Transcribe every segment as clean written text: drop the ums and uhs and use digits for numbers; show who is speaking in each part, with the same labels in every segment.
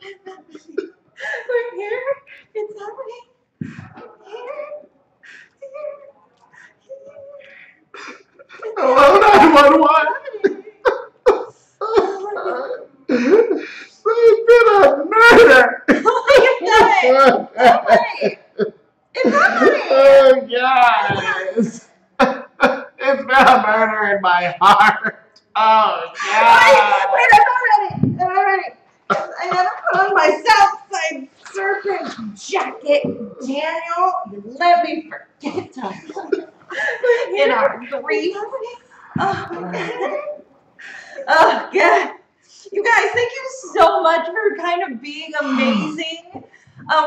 Speaker 1: We're here. It's happening. Here.
Speaker 2: Hello, 911. There's been a murder.
Speaker 1: It's happening.
Speaker 2: Oh, guys. It's been a murder in my heart. Oh, God.
Speaker 1: Wait, I'm not ready. I gotta put on my Southside serpent jacket. Daniel, you let me forget to in our grief. Oh, God. You guys, thank you so much for kind of being amazing.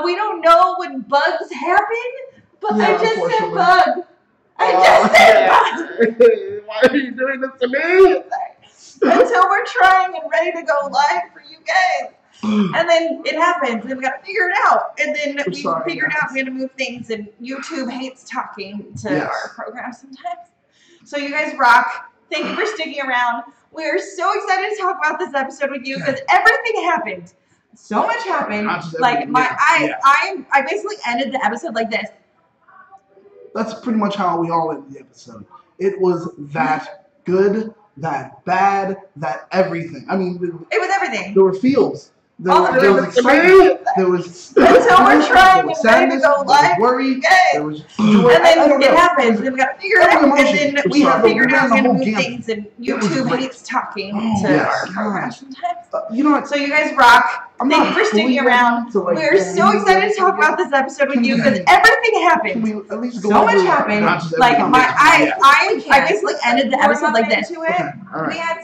Speaker 1: We don't know when bugs happen, but I just said bug. I just said bug.
Speaker 2: Why are you doing this to me?
Speaker 1: Until we're trying and ready to go live for you guys. And then it happens, and we got to figure it out. And then we figured out we had to move things, and YouTube hates talking to our program sometimes. So you guys rock. Thank you for sticking around. We are so excited to talk about this episode with you because everything happened. So much happened. Like I basically ended the episode like this.
Speaker 2: That's pretty much how we all ended the episode. It was that good, that bad, that everything. I mean,
Speaker 1: it was everything.
Speaker 2: There were feels. There was excitement. There was
Speaker 1: until we're trying and ready to go live.
Speaker 2: Worry. There was
Speaker 1: joy. And then it happens. And we got to figure it out. And then we have figured out how to move things. And YouTube hates talking to our program sometimes.
Speaker 2: You know what?
Speaker 1: So you guys rock. Thank you for sticking around. We're so excited to talk about this episode with you because everything happened. So much happened. Like I basically ended the episode like this. We had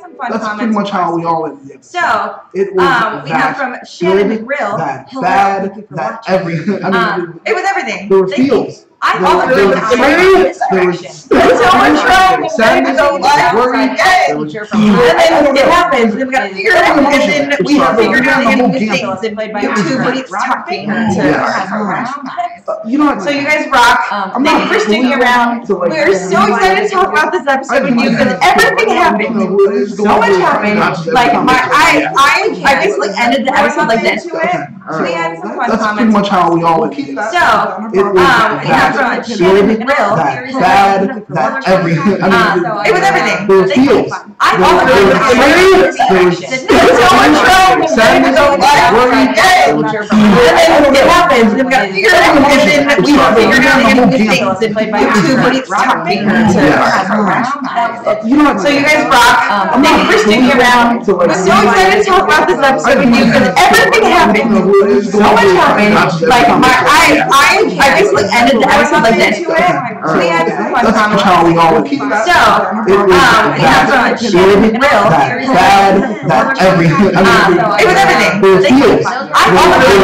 Speaker 1: some fun comments.
Speaker 2: That's pretty much how we all ended the episode.
Speaker 1: So
Speaker 2: it was
Speaker 1: we have from Shannon McGrill.
Speaker 2: That bad, that everything. I mean,
Speaker 1: it was everything.
Speaker 2: There were feels.
Speaker 1: I thought there was until we're trying and ready to go live.
Speaker 2: Worry.
Speaker 1: And then it happens. And we got to figure it out. And then we have figured out how to move things. And YouTube hates talking to our program. So you guys rock. Thank you for sticking around. We're so excited to talk about this episode with you because everything happened. So much happened. Like I basically ended the episode like this. We had some fun comments.
Speaker 2: That's pretty much how we all ended.
Speaker 1: So we have from Shannon McGrill.
Speaker 2: That bad, that everything. I mean,
Speaker 1: it was everything.
Speaker 2: There were feels.
Speaker 1: I thought there was until we're trying and ready to go live. And then it happens. And we got to figure it out. And then we have figured out how to move things. And YouTube hates talking to our program. So you guys rock. Thank you for sticking around. We're so excited to talk about this episode with you because everything happened. So much happened. Like I basically ended the episode like this. We had some fun comments.
Speaker 2: How we all ended.
Speaker 1: So we have from Shannon McGrill.
Speaker 2: That bad, that everything. I mean,
Speaker 1: it was everything.
Speaker 2: There were feels.
Speaker 1: I thought there was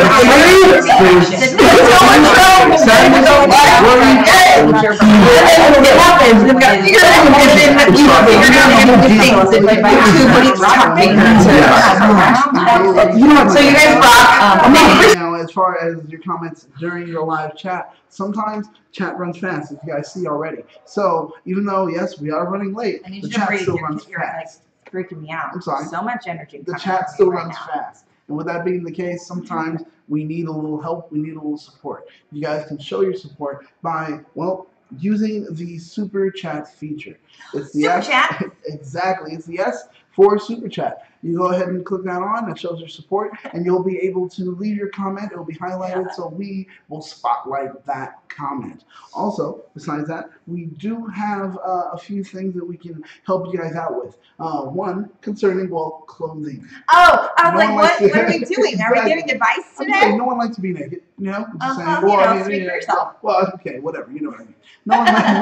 Speaker 1: until we're trying and ready to go live. And then it happens. And we got to figure it out. And then we have figured out how to move things. And YouTube hates talking to our program. So you guys rock.
Speaker 2: Now, as far as your comments during your live chat, sometimes chat runs fast, as you guys see already. So even though, yes, we are running late, the chat still runs fast.
Speaker 1: Freaking me out.
Speaker 2: I'm sorry.
Speaker 1: So much energy.
Speaker 2: The chat still runs fast. And with that being the case, sometimes we need a little help, we need a little support. You guys can show your support by, well, using the super chat feature. It's the
Speaker 1: super chat?
Speaker 2: Exactly. It's the S for super chat. You go ahead and click that on. It shows your support, and you'll be able to leave your comment. It will be highlighted, so we will spotlight that comment. Also, besides that, we do have a few things that we can help you guys out with. One, concerning, well, clothing.
Speaker 1: Oh, I was like, what are we doing? Are we giving advice today?
Speaker 2: No one likes to be naked, you know? Just saying.
Speaker 1: Well, speak for yourself.
Speaker 2: Well, okay, whatever, you know what I mean. No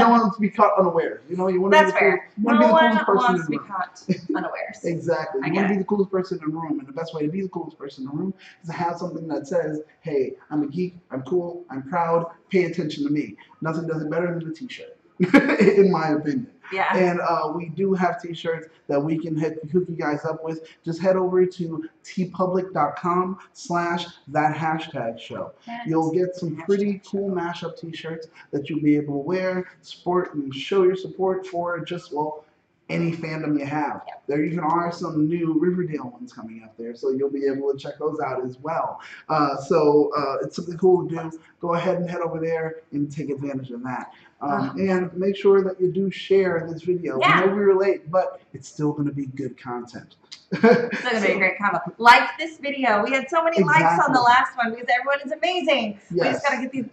Speaker 2: one wants to be caught unawares. You know, you want to be the
Speaker 1: fair.
Speaker 2: No one wants
Speaker 1: to be caught unawares.
Speaker 2: Exactly. You want to be the coolest person in the room, and the best way to be the coolest person in the room is to have something that says, hey, I'm a geek, I'm cool, I'm proud, pay attention to me. Nothing does it better than a t-shirt, in my opinion.
Speaker 1: Yeah.
Speaker 2: And we do have t-shirts that we can hook you guys up with. Just head over to tpublic.com/thathashtagshow. You'll get some pretty cool mashup t-shirts that you'll be able to wear, sport, and show your support for just, well, any fandom you have.
Speaker 1: Yep.
Speaker 2: There even are some new Riverdale ones coming up there, so you'll be able to check those out as well. It's something cool to do. Go ahead and head over there and take advantage of that. And make sure that you do share this video.
Speaker 1: Yeah.
Speaker 2: We know we were late, but it's still going to be good content.
Speaker 1: It's still going to be a great combo. Like this video. We had so many likes on the last one because everyone is amazing.
Speaker 2: Yes.
Speaker 1: We just got to get these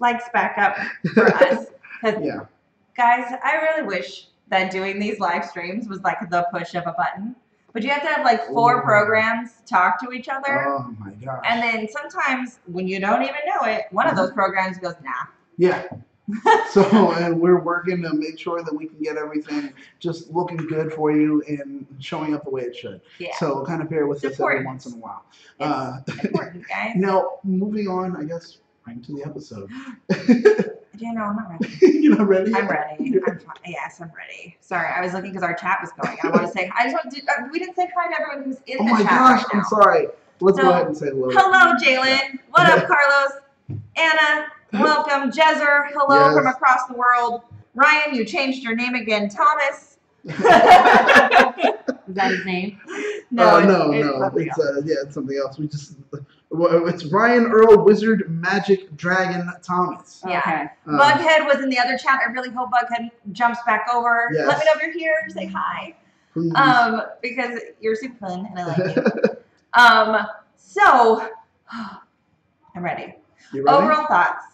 Speaker 1: likes back up for us.
Speaker 2: Yeah.
Speaker 1: Guys, I really wish that doing these live streams was like the push of a button. But you have to have like 4 programs talk to each other.
Speaker 2: Oh my gosh.
Speaker 1: And then sometimes when you don't even know it, one of those programs goes, nah.
Speaker 2: Yeah. And we're working to make sure that we can get everything just looking good for you and showing up the way it should.
Speaker 1: Yeah.
Speaker 2: So kind of bear with us every once in a while.
Speaker 1: It's important, guys.
Speaker 2: Now, moving on, I guess, right to the episode.
Speaker 1: I'm not ready.
Speaker 2: You're not ready?
Speaker 1: I'm ready. Yes, I'm ready. Sorry, I was looking because our chat was going. I want to say, we didn't say hi to everyone who's in the chat.
Speaker 2: Oh my gosh, I'm sorry. Let's go ahead and say hello.
Speaker 1: Hello, Jalen. What up, Carlos? Anna, welcome. Jezzer, hello from across the world. Ryan, you changed your name again. Thomas. Is that his name?
Speaker 2: No. It's something else. It's Ryan Earl Wizard Magic Dragon Thomas.
Speaker 1: Yeah. Okay. Bughead was in the other chat. I really hope Bughead jumps back over.
Speaker 2: Yes.
Speaker 1: Let me know if you're here. Say hi.
Speaker 2: Please.
Speaker 1: Because you're super fun and I like you. So I'm ready.
Speaker 2: You ready?
Speaker 1: Overall thoughts.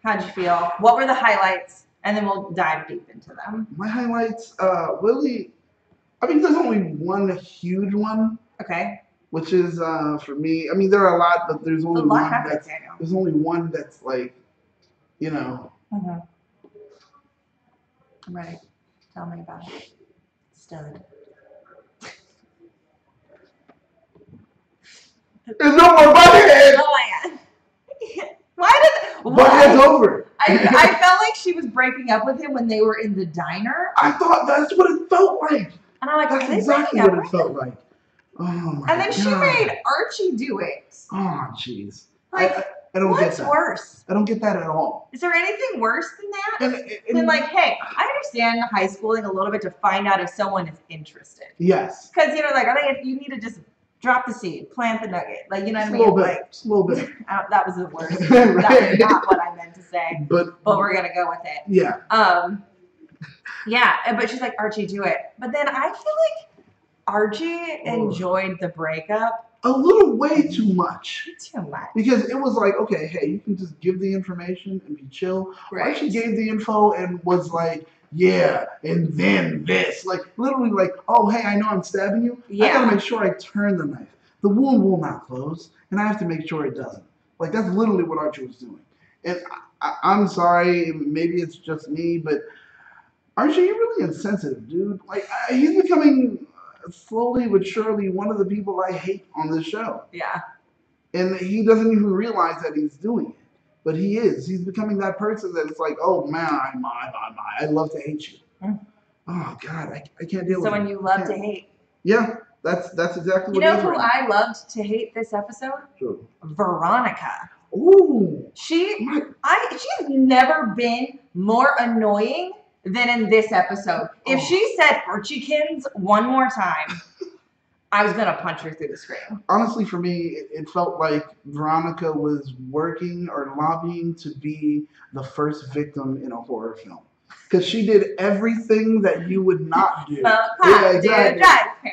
Speaker 1: How'd you feel? What were the highlights? And then we'll dive deep into them.
Speaker 2: My highlights, really, I mean, there's only one huge one.
Speaker 1: Okay.
Speaker 2: Which is for me. I mean, there are a lot, but there's only one that's like,
Speaker 1: Mm-hmm. I'm ready. Tell me about it. Stud.
Speaker 2: There's no more Bughead!
Speaker 1: Oh my god.
Speaker 2: Bughead's over.
Speaker 1: I felt like she was breaking up with him when they were in the diner.
Speaker 2: I thought that's what it felt like.
Speaker 1: And I'm like,
Speaker 2: that's exactly what it felt like. Oh my god.
Speaker 1: And then she made Archie do it.
Speaker 2: Oh jeez.
Speaker 1: Like,
Speaker 2: I don't get that.
Speaker 1: What's worse?
Speaker 2: I don't get that at all.
Speaker 1: Is there anything worse than that?
Speaker 2: And
Speaker 1: like, hey, I understand high schooling a little bit to find out if someone is interested.
Speaker 2: Yes.
Speaker 1: Because you need to just drop the seed, plant the nugget. Like, you know what I mean?
Speaker 2: Just a little bit.
Speaker 1: That was the worst. Right. That was not what I meant to say. But we're gonna go with it.
Speaker 2: Yeah.
Speaker 1: Yeah, but she's like, Archie, do it. But then I feel like Archie enjoyed the breakup.
Speaker 2: A little way too much.
Speaker 1: Too much.
Speaker 2: Because it was like, okay, hey, you can just give the information and be chill. Right. Archie gave the info and was like, yeah, and then this. Like, literally like, oh, hey, I know I'm stabbing you. Yeah. I gotta make sure I turn the knife. The wound will not close, and I have to make sure it doesn't. Like, that's literally what Archie was doing. And I'm sorry, maybe it's just me, but Archie, you're really insensitive, dude. Like, he's becoming slowly but surely one of the people I hate on this show.
Speaker 1: Yeah.
Speaker 2: And he doesn't even realize that he's doing it. But he is. He's becoming that person that it's like, oh, man, I love to hate you. Mm. Oh, God, I can't deal with it.
Speaker 1: Someone you love to hate.
Speaker 2: Yeah, that's exactly what it is.
Speaker 1: You know who I loved to hate this episode?
Speaker 2: Sure.
Speaker 1: Veronica.
Speaker 2: Ooh.
Speaker 1: She's never been more annoying than in this episode. If she said Archiekins one more time, I was going to punch her through the screen.
Speaker 2: Honestly, for me, it felt like Veronica was working or lobbying to be the first victim in a horror film. Because she did everything that you would not do.
Speaker 1: Yeah, exactly.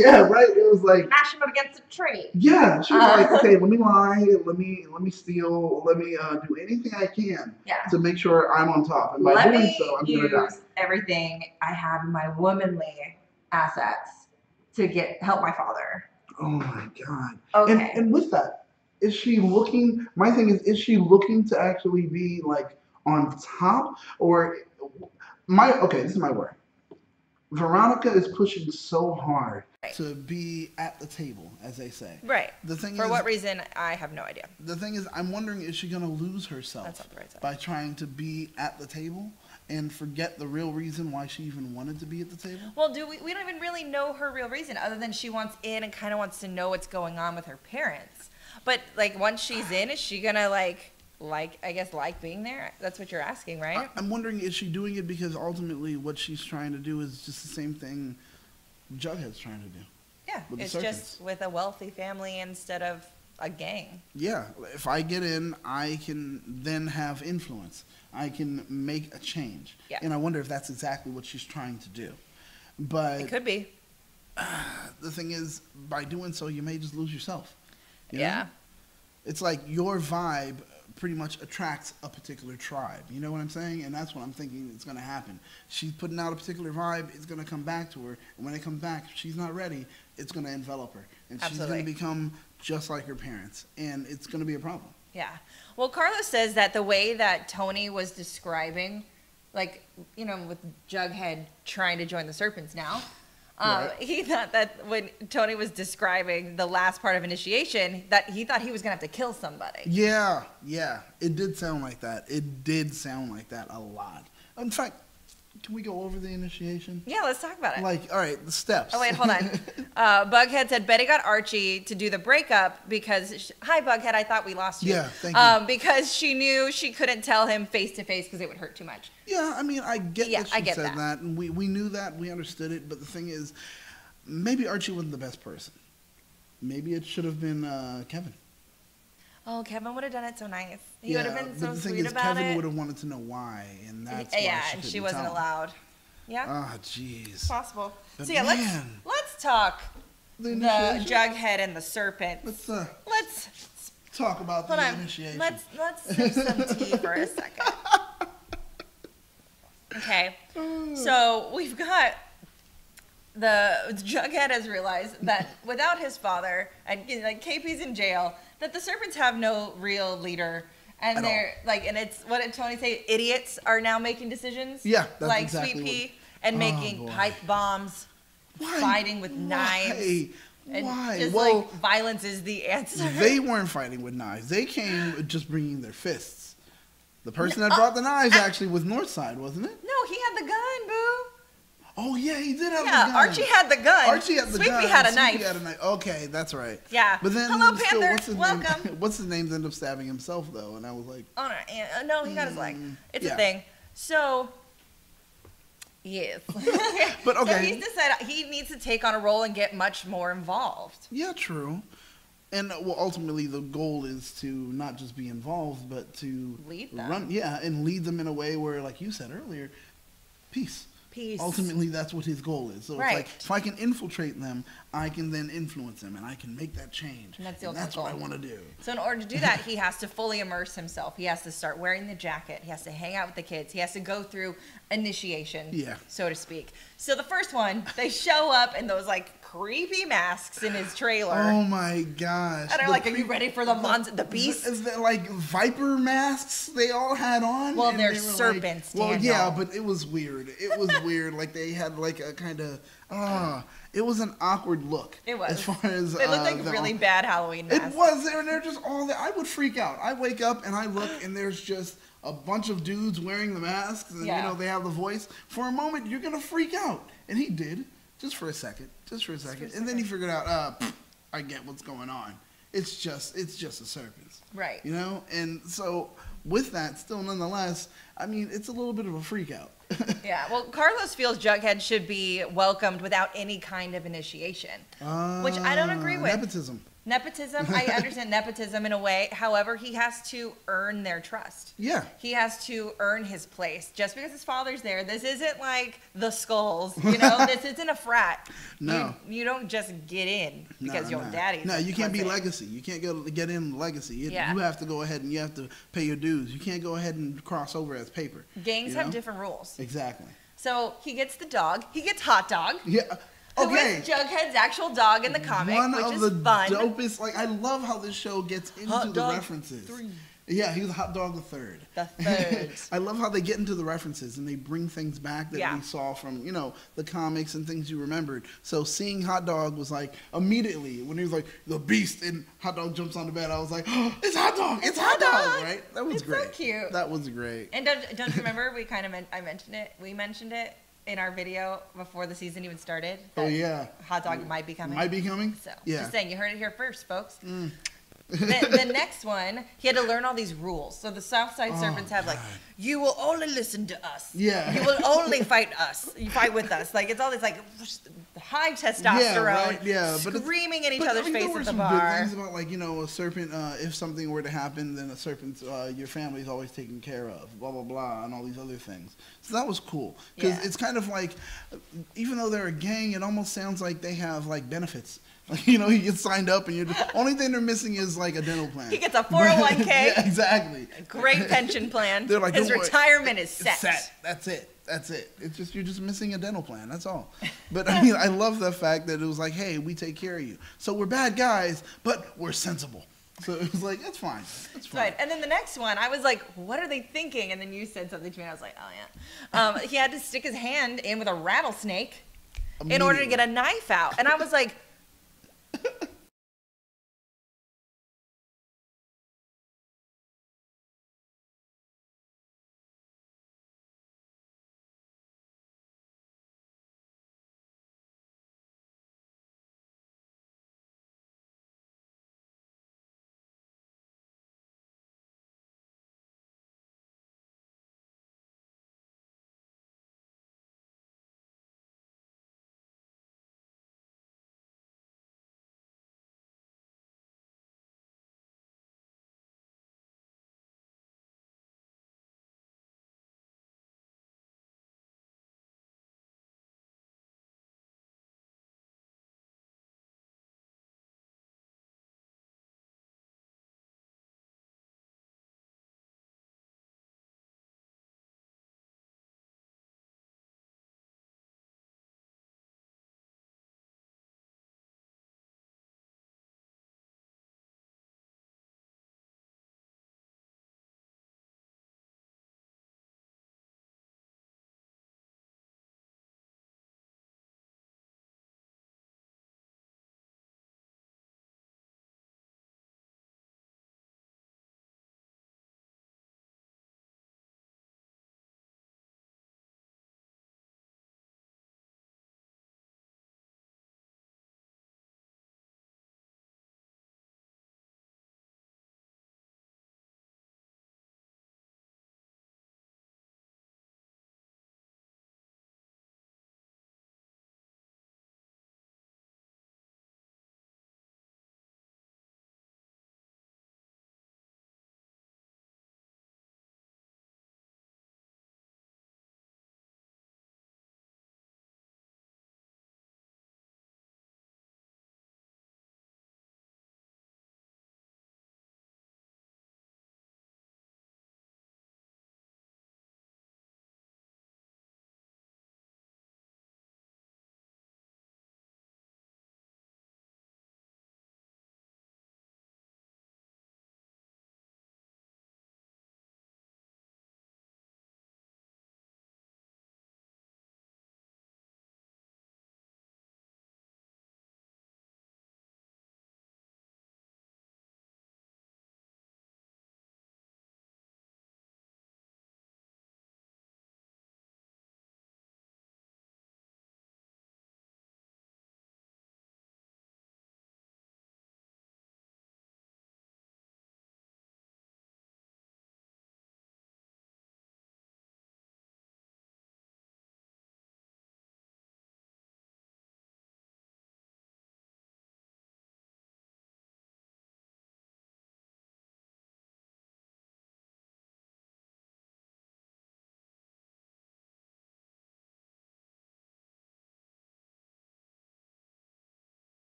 Speaker 2: Yeah, right? It was like...
Speaker 1: Mash him up against a tree.
Speaker 2: Yeah, she was like, okay, let me lie, let me steal, let me do anything I can to make sure I'm on top. And by doing so, I'm going to die.
Speaker 1: Everything I have in my womanly assets to help my father.
Speaker 2: Oh my God.
Speaker 1: Okay.
Speaker 2: And with that, is she looking, my thing is she looking to actually be like on top? Or this is my word. Veronica is pushing so hard to be at the table, as they say.
Speaker 1: Right.
Speaker 2: The thing
Speaker 1: For what reason, I have no idea.
Speaker 2: The thing is, I'm wondering, is she going to lose herself
Speaker 1: That's not the right side.
Speaker 2: by trying to be at the table and forget the real reason why she even wanted to be at the table?
Speaker 1: Well, we don't even really know her real reason, other than she wants in and kind of wants to know what's going on with her parents. But like once she's in, is she gonna like like being there? That's what you're asking, right?
Speaker 2: I'm wondering, is she doing it because ultimately what she's trying to do is just the same thing Jughead's trying to do?
Speaker 1: Yeah, it's just with a wealthy family instead of a gang.
Speaker 2: Yeah, if I get in, I can then have influence. I can make a change.
Speaker 1: Yeah.
Speaker 2: And I wonder if that's exactly what she's trying to do. But
Speaker 1: it could be.
Speaker 2: The thing is, by doing so, you may just lose yourself. You
Speaker 1: Yeah.
Speaker 2: know? It's like your vibe pretty much attracts a particular tribe. You know what I'm saying? And that's what I'm thinking is going to happen. She's putting out a particular vibe. It's going to come back to her. And when it comes back, if she's not ready, it's going to envelop her. And she's going to become just like her parents. And it's going to be a problem.
Speaker 1: Yeah. Well, Carlos says that the way that Tony was describing, like, you know, with Jughead trying to join the Serpents now, right. He thought that when Tony was describing the last part of initiation, that he thought he was going to have to kill somebody.
Speaker 2: Yeah, yeah. It did sound like that. It did sound like that a lot. In fact, can we go over the initiation?
Speaker 1: Yeah, let's talk about it.
Speaker 2: Like, all right, the steps.
Speaker 1: Oh, wait, hold on. Bughead said Betty got Archie to do the breakup because, hi, Bughead, I thought we lost you.
Speaker 2: Yeah, thank you.
Speaker 1: Because she knew she couldn't tell him face to face because it would hurt too much.
Speaker 2: Yeah, I mean, I get that she said that. And we knew that. We understood it. But the thing is, maybe Archie wasn't the best person. Maybe it should have been Kevin.
Speaker 1: Oh, Kevin would have done it so nice. He would have been so sweet about it.
Speaker 2: But the thing is, Kevin would have wanted to know why, and that's why
Speaker 1: and she wasn't allowed. Yeah.
Speaker 2: Ah, jeez.
Speaker 1: Possible.
Speaker 2: But
Speaker 1: so yeah, let's talk the Jughead and the Serpents. Let's
Speaker 2: talk about the initiation.
Speaker 1: Let's sip some tea for a second. Okay. So we've got Jughead has realized that without his father and like KP's in jail, that the Serpents have no real leader, and they're like, and it's what did Tony say? Idiots are now making decisions.
Speaker 2: Yeah, that's
Speaker 1: like
Speaker 2: exactly
Speaker 1: Sweet Pea and making pipe bombs, fighting with knives. And
Speaker 2: Why?
Speaker 1: just like violence is the answer.
Speaker 2: They weren't fighting with knives. They came just bringing their fists. The person that brought the knives actually was Northside, wasn't it?
Speaker 1: No, he had the gun, boo.
Speaker 2: Oh, yeah, he did have the
Speaker 1: gun.
Speaker 2: gun.
Speaker 1: Archie had the gun.
Speaker 2: Archie had the gun.
Speaker 1: Sweet Pea had a knife.
Speaker 2: Sweet Pea had a knife. Okay, that's right.
Speaker 1: Yeah.
Speaker 2: But then,
Speaker 1: hello, Panther. Welcome.
Speaker 2: What's his name? Ended up stabbing himself, though, and I was like...
Speaker 1: Oh, no, he got his leg. It's a thing. So, yes.
Speaker 2: But, okay.
Speaker 1: So he's decided he needs to take on a role and get much more involved.
Speaker 2: Yeah, true. And, well, ultimately, the goal is to not just be involved, but to...
Speaker 1: lead them.
Speaker 2: And lead them in a way where, like you said earlier, peace. Ultimately, that's what his goal is. So it's like, if I can infiltrate them, I can then influence them, and I can make that change.
Speaker 1: And that's
Speaker 2: what I want to do.
Speaker 1: So in order to do that, he has to fully immerse himself. He has to start wearing the jacket. He has to hang out with the kids. He has to go through initiation, so to speak. So the first one, they show up in those like creepy masks in his trailer.
Speaker 2: Oh my gosh!
Speaker 1: And they're like, "Are you ready for the beast?"
Speaker 2: Is that like viper masks they all had on?
Speaker 1: Well, they're serpents.
Speaker 2: Like, well, yeah, but it was weird. It was weird. Like they had like a kind of it was an awkward look.
Speaker 1: It was.
Speaker 2: As far as
Speaker 1: they looked like really bad Halloween masks.
Speaker 2: It was. They're just all there. I would freak out. I wake up and I look and there's just a bunch of dudes wearing the masks and you know they have the voice. For a moment, you're gonna freak out, and he did. Just for a second. And then he figured out, I get what's going on. It's just the serpents.
Speaker 1: Right.
Speaker 2: You know? And so with that, still nonetheless, I mean, it's a little bit of a freak out.
Speaker 1: Yeah. Well, Carlos feels Jughead should be welcomed without any kind of initiation, which I don't agree with. Nepotism, I understand nepotism in a way. However, he has to earn their trust.
Speaker 2: Yeah.
Speaker 1: He has to earn his place. Just because his father's there, this isn't like the Skulls, you know? This isn't a frat.
Speaker 2: No.
Speaker 1: You don't just get in because your daddy's
Speaker 2: No, you can't be legacy. You can't get in legacy. You have to go ahead and you have to pay your dues. You can't go ahead and cross over as paper.
Speaker 1: Gangs have different rules.
Speaker 2: Exactly.
Speaker 1: So he gets the dog. He gets Hot Dog.
Speaker 2: Yeah.
Speaker 1: Who is Jughead's actual dog in the comic, which is fun.
Speaker 2: One of the dopest, like, I love how this show gets into the references.
Speaker 1: 3.
Speaker 2: Yeah, he was Hot Dog the Third.
Speaker 1: The Third.
Speaker 2: I love how they get into the references and they bring things back that we saw from, the comics and things you remembered. So seeing Hot Dog was like, immediately, when he was like, the beast, and Hot Dog jumps on the bed, I was like, oh, it's Hot Dog! It's Hot Dog! Right? That was great.
Speaker 1: So cute.
Speaker 2: That was great.
Speaker 1: And don't you remember, we mentioned it in our video before the season even started.
Speaker 2: Oh, yeah.
Speaker 1: Hot Dog might be coming.
Speaker 2: Might be coming?
Speaker 1: So,
Speaker 2: yeah.
Speaker 1: Just saying, you heard it here first, folks.
Speaker 3: The next one, he had to learn all these rules. So the South Side Serpents have like, you will only listen to us.
Speaker 2: Yeah.
Speaker 3: You will only fight us. You fight with us. Like, it's all this like high testosterone,
Speaker 2: but
Speaker 3: screaming in each other's face
Speaker 2: there were
Speaker 3: at the
Speaker 2: some
Speaker 3: bar.
Speaker 2: good things about, like, you know, a serpent, if something were to happen, then a serpent, your family's always taken care of, blah, blah, blah, and all these other things. So that was cool. Because it's kind of like, even though they're a gang, it almost sounds like they have, like, benefits. Like, you know, he gets signed up, and only thing they're missing is, like, a dental plan.
Speaker 3: He gets a 401k.
Speaker 2: Yeah, exactly.
Speaker 3: A great pension plan.
Speaker 2: They're like,
Speaker 3: his retirement is set.
Speaker 2: That's it. It's just, you're just missing a dental plan. That's all. But I mean, I love the fact that it was like, hey, we take care of you. So we're bad guys, but we're sensible. So it was like, that's fine. That's fine.
Speaker 3: Right. And then the next one, I was like, what are they thinking? And then you said something to me, and I was like, oh yeah. He had to stick his hand in with a rattlesnake in order to get a knife out. And I was like,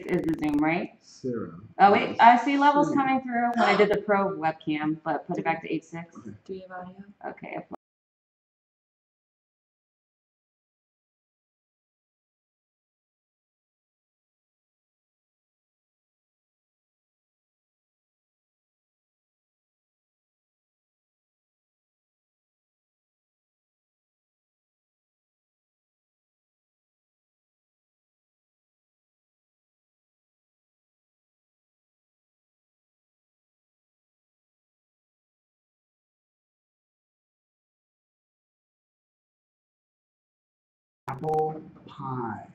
Speaker 4: is the Zoom, right?
Speaker 2: Sarah.
Speaker 4: Oh wait, I see levels coming through when I did the Pro webcam, but put it back to H6.
Speaker 2: Okay.
Speaker 3: Do you have audio?
Speaker 4: Okay.
Speaker 2: Apple pie.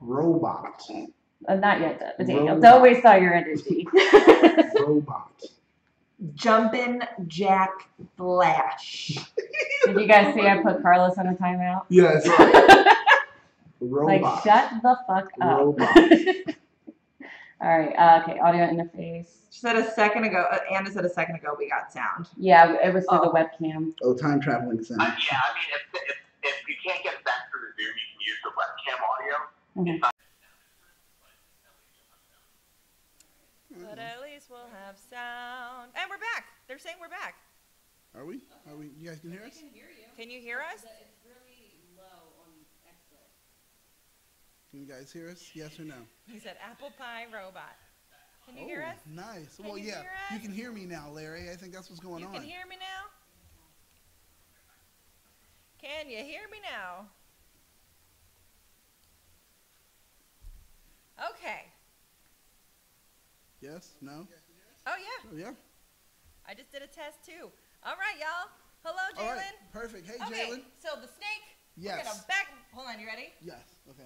Speaker 2: Robot.
Speaker 4: Not yet, Daniel.
Speaker 2: Robot.
Speaker 4: Don't waste all your energy.
Speaker 2: Robot.
Speaker 3: Jumpin' Jack Flash.
Speaker 4: Did you guys see I put Carlos on a timeout?
Speaker 2: Yes. Robot.
Speaker 4: Like, shut the fuck up.
Speaker 2: Robot.
Speaker 4: All right. Okay. Audio interface.
Speaker 3: She said a second ago. Anna said a second ago we got sound.
Speaker 4: Yeah, it was through the webcam.
Speaker 2: Oh, time traveling sound.
Speaker 5: Yeah, I mean, if you can't get it back through the Zoom, you can use the webcam audio.
Speaker 4: Mm-hmm.
Speaker 3: But at least we'll have sound. And we're back. They're saying we're back.
Speaker 2: Are we? You guys can hear us?
Speaker 3: Can you hear us?
Speaker 4: It's really low on extra.
Speaker 2: Can you guys hear us? Yes or no?
Speaker 3: He said apple pie robot. Can you hear us?
Speaker 2: Nice.
Speaker 3: Can
Speaker 2: Well,
Speaker 3: you
Speaker 2: yeah,
Speaker 3: hear us?
Speaker 2: you can hear me now, Larry. I think that's what's going on.
Speaker 3: You can hear me now? Can you hear me now? Okay.
Speaker 2: Yes? No?
Speaker 3: Oh, yeah.
Speaker 2: Oh, yeah.
Speaker 3: I just did a test, too. All right, y'all. Hello, Jalen.
Speaker 2: All right. Perfect. Hey,
Speaker 3: Okay,
Speaker 2: Jalen.
Speaker 3: so the snake.
Speaker 2: Yes.
Speaker 3: We're gonna back. Hold on, you ready?
Speaker 2: Yes. Okay.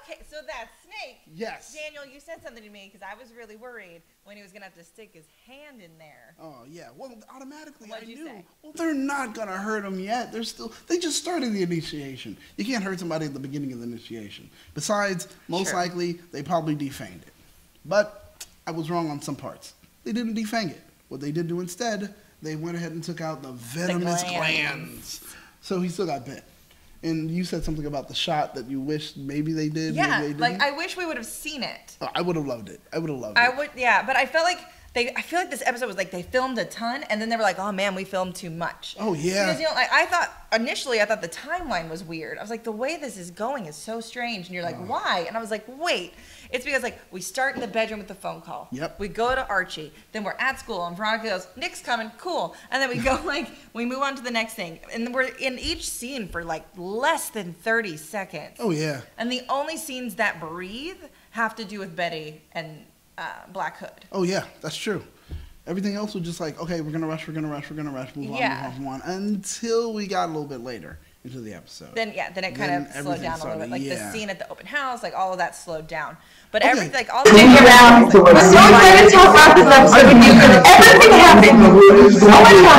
Speaker 3: Okay, so that snake.
Speaker 2: Yes.
Speaker 3: Daniel, you said something to me because I was really worried when he was gonna have to stick his hand in there.
Speaker 2: Oh, yeah. Well, automatically,
Speaker 3: What'd
Speaker 2: I
Speaker 3: you
Speaker 2: knew.
Speaker 3: say?
Speaker 2: Well, they're not going to hurt them yet. They just started the initiation. You can't hurt somebody at the beginning of the initiation. Besides, most
Speaker 3: Sure.
Speaker 2: likely, they probably defanged it. But I was wrong on some parts. They didn't defang it. What they did do instead, they went ahead and took out the venomous glands. So he still got bit. And you said something about the shot that you wished maybe they did.
Speaker 3: Yeah,
Speaker 2: maybe they
Speaker 3: like
Speaker 2: didn't.
Speaker 3: I wish we would have seen it.
Speaker 2: Oh, I would have loved it. I would have loved
Speaker 3: I
Speaker 2: it.
Speaker 3: would, yeah, but I felt like I feel like this episode was like they filmed a ton, and then they were like, "Oh man, we filmed too much."
Speaker 2: Oh yeah.
Speaker 3: Because you know, like, I thought initially the timeline was weird. I was like, the way this is going is so strange, and you're like, why? And I was like, wait, it's because like we start in the bedroom with the phone call.
Speaker 2: Yep.
Speaker 3: We go to Archie, then we're at school, and Veronica goes, "Nick's coming, cool," and then we go like we move on to the next thing, and we're in each scene for like less than 30 seconds.
Speaker 2: Oh yeah.
Speaker 3: And the only scenes that breathe have to do with Betty and Black Hood.
Speaker 2: Oh yeah, that's true. Everything else was just like, okay, we're gonna rush, move on, until we got a little bit later into the episode.
Speaker 3: Then it kind of slowed down a little bit. Like
Speaker 2: yeah.
Speaker 3: the scene at the open house, like all of that slowed down. But
Speaker 2: Okay.
Speaker 3: everything, like all the
Speaker 1: Take it out. I'm so excited to talk about this episode with you because everything happened.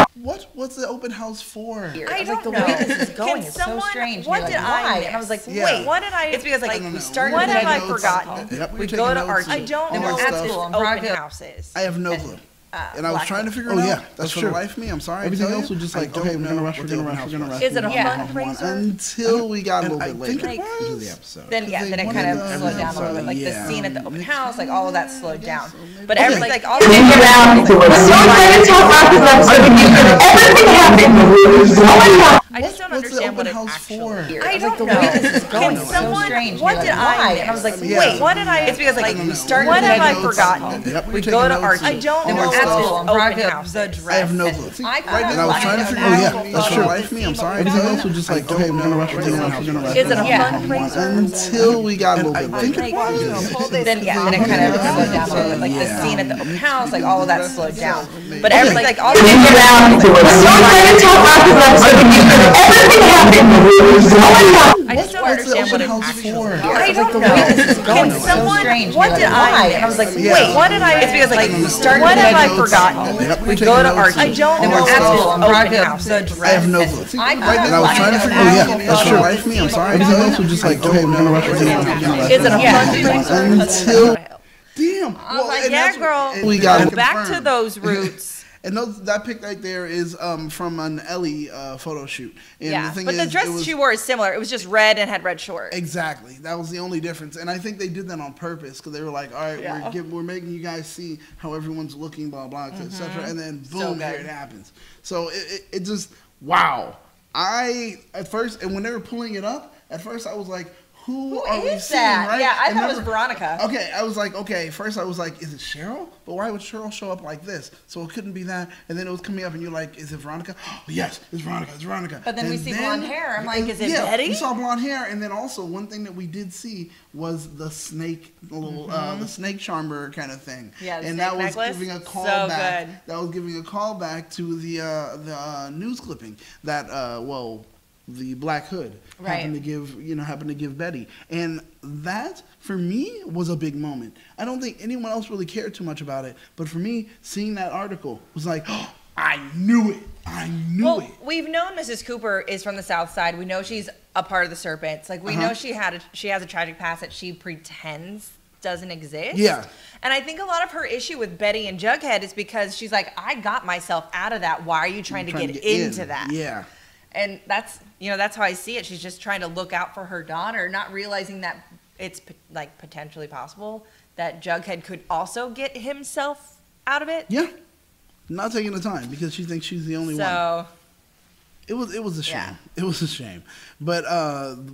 Speaker 2: What's the open house for?
Speaker 3: I don't
Speaker 1: the
Speaker 3: know.
Speaker 1: way this is
Speaker 3: going
Speaker 1: is
Speaker 3: so strange.
Speaker 1: What
Speaker 3: You're
Speaker 1: did
Speaker 3: like,
Speaker 1: I
Speaker 3: why?
Speaker 1: miss?
Speaker 3: And I was like,
Speaker 2: Yeah.
Speaker 3: wait, what did I? It's because like
Speaker 2: No.
Speaker 3: we started.
Speaker 1: What
Speaker 3: with
Speaker 1: have I
Speaker 3: notes.
Speaker 1: forgotten?
Speaker 2: Yep,
Speaker 3: We
Speaker 2: we're
Speaker 3: go
Speaker 2: taking
Speaker 3: to
Speaker 2: notes
Speaker 3: Archie.
Speaker 2: and
Speaker 3: I don't.
Speaker 2: all
Speaker 3: And
Speaker 2: that
Speaker 3: we're at
Speaker 2: stuff.
Speaker 3: school. Open houses.
Speaker 2: I have no
Speaker 3: And,
Speaker 2: clue. And I was
Speaker 3: Black
Speaker 2: trying to
Speaker 3: Hood.
Speaker 2: figure
Speaker 6: Oh,
Speaker 2: it
Speaker 6: yeah,
Speaker 2: out.
Speaker 6: that's
Speaker 2: For
Speaker 6: true.
Speaker 2: the life of me, I'm sorry.
Speaker 6: Everything
Speaker 2: I tell
Speaker 6: else
Speaker 2: you,
Speaker 6: was just
Speaker 2: I
Speaker 6: like,
Speaker 2: don't
Speaker 6: okay, we're gonna
Speaker 2: know
Speaker 6: rush,
Speaker 2: what
Speaker 6: we're
Speaker 2: the
Speaker 6: gonna
Speaker 2: open
Speaker 6: rush,
Speaker 2: house
Speaker 6: we're gonna
Speaker 2: was.
Speaker 6: rush.
Speaker 3: Is it a fundraiser?
Speaker 2: Until we got a little
Speaker 6: I
Speaker 2: bit
Speaker 6: think
Speaker 2: later
Speaker 6: it
Speaker 2: into
Speaker 6: was.
Speaker 2: the episode.
Speaker 3: Then
Speaker 2: Because
Speaker 3: then
Speaker 2: they
Speaker 3: it kind of
Speaker 2: wanted
Speaker 3: slowed down a little bit. Like
Speaker 2: yeah.
Speaker 3: the scene at the open house, like all of that slowed down.
Speaker 2: so
Speaker 3: But
Speaker 2: maybe-
Speaker 3: everything, like all
Speaker 1: Take it out. I'm so excited to talk about this episode with you because everything happened.
Speaker 3: I just don't
Speaker 2: What's the
Speaker 3: understand what
Speaker 2: open
Speaker 3: it
Speaker 2: house
Speaker 3: actually
Speaker 2: for?
Speaker 3: is.
Speaker 1: I
Speaker 3: Like,
Speaker 1: don't
Speaker 3: the
Speaker 1: know.
Speaker 3: way this is going
Speaker 1: Can
Speaker 3: is so
Speaker 1: someone-
Speaker 3: strange.
Speaker 1: what
Speaker 3: You're
Speaker 1: did
Speaker 3: like,
Speaker 1: I
Speaker 3: why?
Speaker 1: miss?
Speaker 3: And I was like,
Speaker 2: Yeah.
Speaker 3: wait, what did I? It's because like we started.
Speaker 1: What
Speaker 3: with
Speaker 1: have I
Speaker 3: notes.
Speaker 1: forgotten?
Speaker 2: Yep,
Speaker 3: We
Speaker 2: we're
Speaker 3: go
Speaker 2: taking
Speaker 3: to
Speaker 2: notes
Speaker 3: Archie.
Speaker 2: and
Speaker 1: I don't
Speaker 3: Then
Speaker 1: know
Speaker 3: we're
Speaker 1: what
Speaker 3: at
Speaker 1: stuff.
Speaker 3: school. And
Speaker 1: Open
Speaker 3: Veronica
Speaker 1: house.
Speaker 3: the dress.
Speaker 2: I have no
Speaker 3: and
Speaker 2: clue. See,
Speaker 3: I
Speaker 2: right
Speaker 3: kinda
Speaker 2: now, I was
Speaker 3: like
Speaker 2: trying to
Speaker 3: the
Speaker 2: figure- oh, yeah,
Speaker 3: apple
Speaker 2: that's
Speaker 3: pie
Speaker 2: true.
Speaker 3: with
Speaker 2: Life
Speaker 3: the
Speaker 2: me, I'm
Speaker 3: steam
Speaker 2: sorry.
Speaker 3: of
Speaker 2: Everything
Speaker 3: the
Speaker 2: else was just like, okay, we're gonna rush, we're gonna rush, we're gonna rush.
Speaker 1: Is it a
Speaker 3: Yeah.
Speaker 1: fundraiser?
Speaker 2: Until we got a little bit
Speaker 6: I think
Speaker 2: later.
Speaker 6: it was.
Speaker 3: Then then it kind of slowed down a little bit. Like the
Speaker 2: Yeah.
Speaker 3: scene at the open house, like all of that slowed down. But
Speaker 2: Okay.
Speaker 3: everything, like all
Speaker 1: Take it out. I'm so excited to talk about this episode with you because everything happened.
Speaker 3: I just don't
Speaker 2: What's the
Speaker 3: understand what
Speaker 2: open
Speaker 3: it
Speaker 2: house
Speaker 3: actually
Speaker 2: for?
Speaker 3: is.
Speaker 1: I don't
Speaker 3: The
Speaker 1: know.
Speaker 3: way this is going
Speaker 1: Can
Speaker 3: is so
Speaker 1: someone-
Speaker 3: strange.
Speaker 1: what
Speaker 3: You're
Speaker 1: did
Speaker 3: like,
Speaker 1: I
Speaker 3: why?
Speaker 1: miss?
Speaker 3: And I was like,
Speaker 2: Yeah.
Speaker 3: wait, what did I? It's because like we started.
Speaker 1: What
Speaker 3: with
Speaker 1: have I
Speaker 3: notes.
Speaker 1: forgotten?
Speaker 2: Yep,
Speaker 3: We
Speaker 2: we're
Speaker 3: go
Speaker 2: taking
Speaker 3: to
Speaker 2: notes
Speaker 3: Archie.
Speaker 1: I don't
Speaker 3: Then
Speaker 1: know
Speaker 3: we're
Speaker 1: what
Speaker 3: at
Speaker 1: stuff.
Speaker 3: school. And Veronica the dress.
Speaker 2: I have no
Speaker 3: and
Speaker 2: clue. See,
Speaker 3: I
Speaker 2: right
Speaker 3: kinda
Speaker 2: now, I was
Speaker 3: like
Speaker 2: trying to
Speaker 3: the
Speaker 2: figure it out.
Speaker 3: apple
Speaker 2: Yeah, that's
Speaker 3: pie
Speaker 2: true.
Speaker 3: with
Speaker 2: Life
Speaker 3: the
Speaker 2: me, I'm
Speaker 3: steam
Speaker 2: sorry.
Speaker 3: of
Speaker 2: Everything
Speaker 3: the
Speaker 2: else was just like, okay, we're gonna rush, we're gonna rush, we're gonna rush.
Speaker 3: Is it a
Speaker 1: Yeah.
Speaker 3: fundraiser?
Speaker 2: Until damn.
Speaker 3: I was like,
Speaker 2: and
Speaker 3: yeah,
Speaker 2: that's-
Speaker 3: girl.
Speaker 2: We got it
Speaker 3: Back to
Speaker 2: confirmed.
Speaker 3: those roots.
Speaker 2: And that pic right there is from an Ellie photo shoot. And the thing
Speaker 3: but the dress she wore is similar. It was just red and had red shorts.
Speaker 2: Exactly. That was the only difference. And I think they did that on purpose because they were like, all right, we're making you guys see how everyone's looking, blah, blah, etc. And then boom, here it happens. So it just, wow. At first, and when they were pulling it up, at first I was like, who are we seeing, right?
Speaker 3: Yeah, I thought it was Veronica.
Speaker 2: Okay, I was like, first I was like, is it Cheryl? But why would Cheryl show up like this? So it couldn't be that. And then it was coming up and you're like, is it Veronica? Oh, yes, it's Veronica.
Speaker 3: But then we see blonde hair. I'm like, is it Betty?
Speaker 2: We saw blonde hair. And then also one thing that we did see was the snake, the snake charmer kind of thing.
Speaker 3: Yeah,
Speaker 2: and that was
Speaker 3: necklace.
Speaker 2: giving a call
Speaker 3: so
Speaker 2: back.
Speaker 3: Good.
Speaker 2: That was giving a call back to the news clipping that, the Black Hood happened to give Betty. And that, for me, was a big moment. I don't think anyone else really cared too much about it. But for me, seeing that article was like, oh, I knew it. I knew it.
Speaker 3: We've known Mrs. Cooper is from the South Side. We know she's a part of the Serpents. Like, we know she has a tragic past that she pretends doesn't exist.
Speaker 2: Yeah.
Speaker 3: And I think a lot of her issue with Betty and Jughead is because she's like, I got myself out of that. Why are you trying to get into that?
Speaker 2: Yeah.
Speaker 3: And that's how I see it. She's just trying to look out for her daughter, not realizing that it's like potentially possible that Jughead could also get himself out of it.
Speaker 2: Yeah. Not taking the time because she thinks she's the only one. It was a shame.
Speaker 3: Yeah.
Speaker 2: It was a shame. But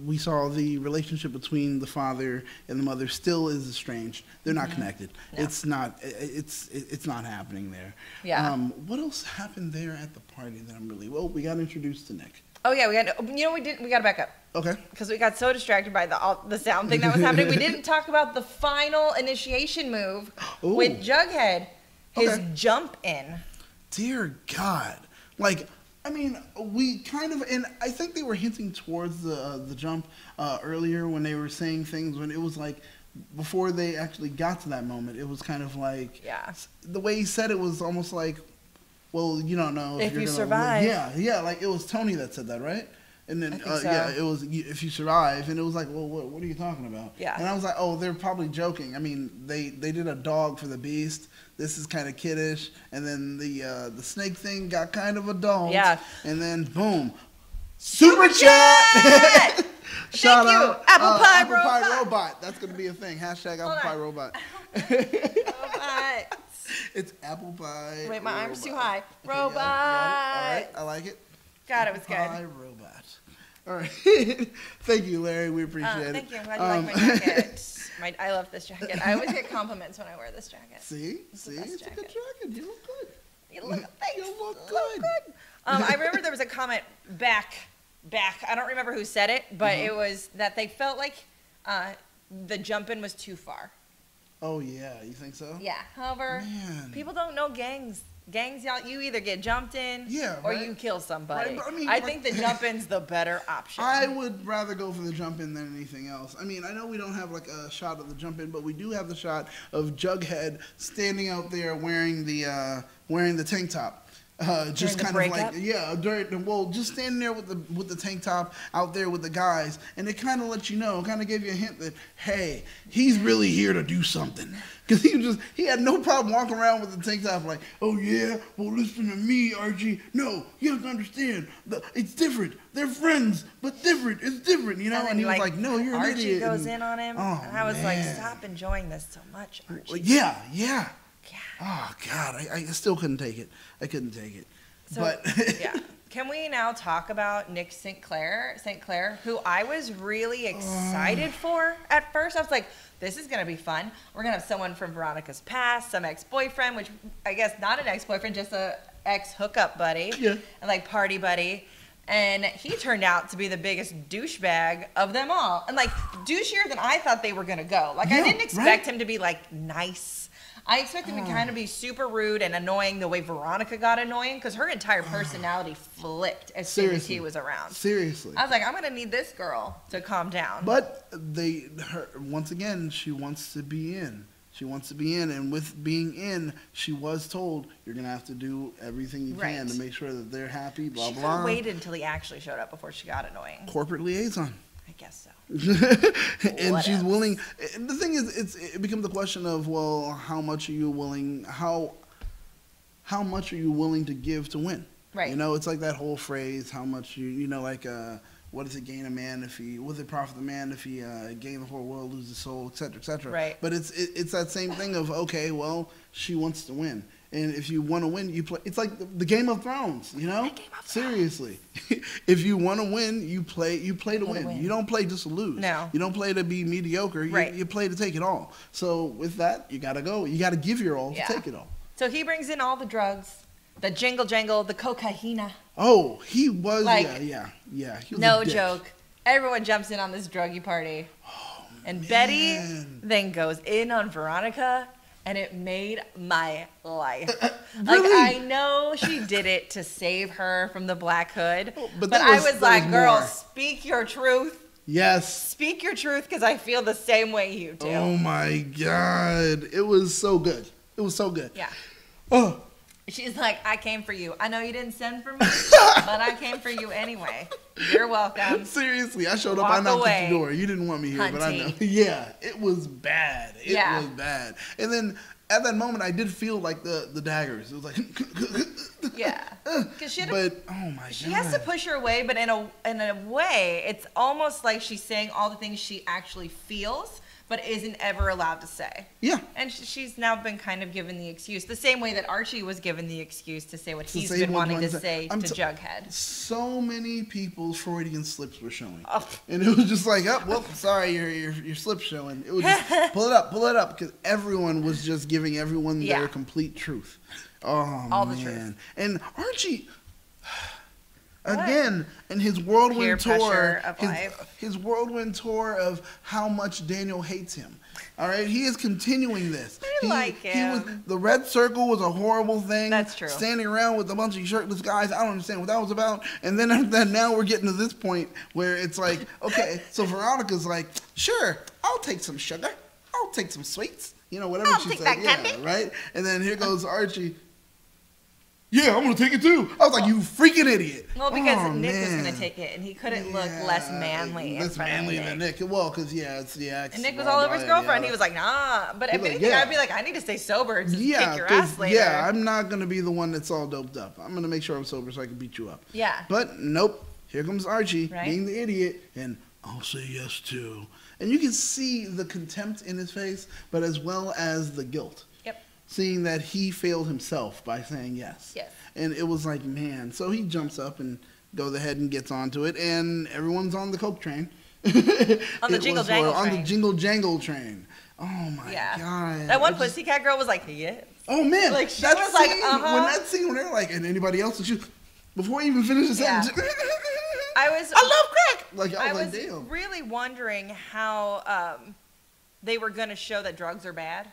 Speaker 2: we saw the relationship between the father and the mother still is estranged. They're not connected. No. It's not happening there.
Speaker 3: Yeah.
Speaker 2: What else happened there at the party that we got introduced to Nick.
Speaker 3: Oh yeah, we got to back up.
Speaker 2: Okay.
Speaker 3: Because we got so distracted by the sound thing that was happening. We didn't talk about the final initiation move with Jughead, his jump in.
Speaker 2: Dear God. Like, I mean, we kind of, and I think they were hinting towards the jump earlier when they were saying things when it was like, before they actually got to that moment, it was kind of like, the way he said it was almost like, well, you don't know
Speaker 3: if
Speaker 2: you're
Speaker 3: you
Speaker 2: gonna
Speaker 3: survive.
Speaker 2: Yeah, like it was Tony that said that, right? And then, it was if you survive, and it was like, well, what are you talking about?
Speaker 3: Yeah.
Speaker 2: And I was like, oh, they're probably joking. I mean, they did a dog for the beast. This is kind of kiddish, and then the snake thing got kind of adult.
Speaker 3: Yeah.
Speaker 2: And then boom, super chat. Shout out,
Speaker 3: Apple Pie
Speaker 2: Robot. That's gonna be a thing. Hashtag Apple Pie Robot.
Speaker 3: Robot.
Speaker 2: It's Apple Pie.
Speaker 3: Wait, my arm's too high.
Speaker 2: Okay,
Speaker 3: Robot.
Speaker 2: All right, I like it.
Speaker 3: God, it was good.
Speaker 2: Pie Robot. All right. Thank you, Larry. We appreciate it.
Speaker 3: Thank you. I'm glad you like my jacket. I love this jacket. I always get compliments when I wear this jacket.
Speaker 2: See, it's a good jacket. You look good.
Speaker 3: You look
Speaker 2: good.
Speaker 3: I remember there was a comment back. I don't remember who said it, but it was that they felt like the jump-in was too far.
Speaker 2: Oh, yeah. You think so?
Speaker 3: Yeah. However, people don't know gangs. Gangs, y'all, you either get jumped in or you kill somebody. Right, I think the jump-in's the better option.
Speaker 2: I would rather go for the jump-in than anything else. I mean, I know we don't have like a shot of the jump-in, but we do have the shot of Jughead standing out there wearing the tank top. Just kind of like just standing there with the tank top out there with the guys, and it kind of let you know, kind of gave you a hint that hey, he's really here to do something, because he had no problem walking around with the tank top like, oh yeah, well listen to me, Archie, no, you have to understand, it's different, they're friends, but different, it's different, you know, and he was like, no, you're an idiot.
Speaker 3: Archie goes in on him, and I was like, stop enjoying this so much, Archie.
Speaker 2: Yeah. Oh God, I still couldn't take it. I couldn't take it.
Speaker 3: So,
Speaker 2: but
Speaker 3: can we now talk about Nick St. Clair, who I was really excited for at first? I was like, this is gonna be fun. We're gonna have someone from Veronica's past, some ex-boyfriend, which I guess not an ex-boyfriend, just a ex-hookup buddy, and like party buddy. And he turned out to be the biggest douchebag of them all, and like douchier than I thought they were gonna go. Like I didn't expect him to be like nice. I expect him to kind of be super rude and annoying the way Veronica got annoying, because her entire personality flipped as soon as he was around.
Speaker 2: Seriously.
Speaker 3: I was like, I'm going to need this girl to calm down.
Speaker 2: But once again, she wants to be in. She wants to be in, and with being in, she was told, you're going to have to do everything you can to make sure that they're happy, blah, blah. She could have waited
Speaker 3: until he actually showed up before she got annoying.
Speaker 2: Corporate liaison.
Speaker 3: I guess so.
Speaker 2: And she's willing. The thing is, it becomes a question of, well, how much are you willing? How how much are you willing to give to win?
Speaker 3: Right.
Speaker 2: You know, it's like that whole phrase, how much you know, like, what does it gain a man if he, what does it profit the man if he gain the whole world, lose his soul, et cetera, et cetera.
Speaker 3: Right.
Speaker 2: But it's that same thing of, okay, well, she wants to win. And if you want to win, you play. It's like the Game of Thrones, you know? Seriously. If you want to win, you play to win. You don't play just to lose.
Speaker 3: No.
Speaker 2: You don't play to be mediocre.
Speaker 3: Right.
Speaker 2: You play to take it all. So with that, you got to go. You got to give your all to take it all.
Speaker 3: So he brings in all the drugs, the jingle jangle, the cocaina.
Speaker 2: Oh, he was,
Speaker 3: Like,
Speaker 2: yeah. He was
Speaker 3: No
Speaker 2: a dick.
Speaker 3: joke. Everyone jumps in on this druggy party.
Speaker 2: Oh,
Speaker 3: And
Speaker 2: man.
Speaker 3: Betty then goes in on Veronica, and it made my life. Like,
Speaker 2: Really?
Speaker 3: I know she did it to save her from the Black Hood,
Speaker 2: but
Speaker 3: but
Speaker 2: that
Speaker 3: I
Speaker 2: was-
Speaker 3: was
Speaker 2: that
Speaker 3: like,
Speaker 2: was
Speaker 3: girl,
Speaker 2: more.
Speaker 3: speak your truth.
Speaker 2: Yes.
Speaker 3: Speak your truth, because I feel the same way you do.
Speaker 2: Oh, my God. It was so good. It was so good.
Speaker 3: Yeah.
Speaker 2: Oh.
Speaker 3: She's like, I came for you. I know you didn't send for me, but I came for you anyway. You're welcome.
Speaker 2: Seriously, I showed up.
Speaker 3: Walk
Speaker 2: I knocked
Speaker 3: away,
Speaker 2: at the door. You didn't want me here, but I know.
Speaker 3: hunty.
Speaker 2: Yeah, it was bad. It
Speaker 3: Yeah.
Speaker 2: was bad. And then at that moment, I did feel like the daggers. It was like,
Speaker 3: Yeah. Because
Speaker 2: but oh my
Speaker 3: she
Speaker 2: God,
Speaker 3: has to push her away, but in a way, it's almost like she's saying all the things she actually feels, but isn't ever allowed to say.
Speaker 2: Yeah.
Speaker 3: And she's now been kind of given the excuse, the same way that Archie was given the excuse to say what
Speaker 2: To
Speaker 3: he's
Speaker 2: say
Speaker 3: been
Speaker 2: what
Speaker 3: wanting to
Speaker 2: ones-
Speaker 3: say
Speaker 2: I'm
Speaker 3: to
Speaker 2: t-
Speaker 3: Jughead.
Speaker 2: So many people's Freudian slips were showing,
Speaker 3: Oh.
Speaker 2: and it was just like, oh, well, sorry, your slip's showing. It was just, pull it up, because everyone was just giving everyone
Speaker 3: Yeah.
Speaker 2: their complete truth. Oh
Speaker 3: All
Speaker 2: man,
Speaker 3: the truth.
Speaker 2: and Archie. Again, in his whirlwind
Speaker 3: Peer
Speaker 2: tour,
Speaker 3: pressure of life.
Speaker 2: his whirlwind tour of how much Daniel hates him. All right, he is continuing this.
Speaker 3: I like him.
Speaker 2: The red circle was a horrible thing.
Speaker 3: That's true.
Speaker 2: Standing around with a bunch of shirtless guys, I don't understand what that was about. And then after that, now we're getting to this point where it's like, okay, so Veronica's like, sure, I'll take some sugar, I'll take some sweets, you know, whatever
Speaker 3: I'll
Speaker 2: she
Speaker 3: take
Speaker 2: said,
Speaker 3: that
Speaker 2: yeah,
Speaker 3: candy.
Speaker 2: right. And then here goes Archie. Yeah, I'm gonna take it too. I was like, you freaking idiot.
Speaker 3: Well, because
Speaker 2: Oh,
Speaker 3: Nick was
Speaker 2: man.
Speaker 3: going to take it, and he couldn't look less manly in
Speaker 2: Less
Speaker 3: front of
Speaker 2: manly
Speaker 3: Nick.
Speaker 2: than Nick. Well, because, it's
Speaker 3: And Nick was all over his girlfriend. He was like, nah. But if
Speaker 2: He's like,
Speaker 3: anything,
Speaker 2: yeah.
Speaker 3: I'd be like, I need to stay sober to kick your
Speaker 2: 'cause,
Speaker 3: ass later.
Speaker 2: yeah, I'm not going to be the one that's all doped up. I'm going to make sure I'm sober so I can beat you up.
Speaker 3: Yeah.
Speaker 2: But nope, here comes Archie
Speaker 3: Right.
Speaker 2: being the idiot, and I'll say yes too. And you can see the contempt in his face, but as well as the guilt.
Speaker 3: Yep.
Speaker 2: Seeing that he failed himself by saying yes.
Speaker 3: Yes.
Speaker 2: And it was like, man. So he jumps up and goes ahead and gets onto it, and everyone's on the coke train.
Speaker 3: On the jingle jangle
Speaker 2: On the
Speaker 3: train.
Speaker 2: jingle jangle train. Oh my
Speaker 3: Yeah.
Speaker 2: God.
Speaker 3: That one
Speaker 2: I just-
Speaker 3: pussycat girl was like, yes.
Speaker 2: Oh man,
Speaker 3: Like, she
Speaker 2: that
Speaker 3: was like,
Speaker 2: scene,
Speaker 3: uh-huh.
Speaker 2: when that scene when they're like, and anybody else, and she, before he even finished the
Speaker 3: Yeah.
Speaker 2: sentence,
Speaker 3: I
Speaker 2: I love crack. Like I
Speaker 3: I
Speaker 2: was
Speaker 3: was
Speaker 2: like, damn.
Speaker 3: really wondering how they were going to show that drugs are bad.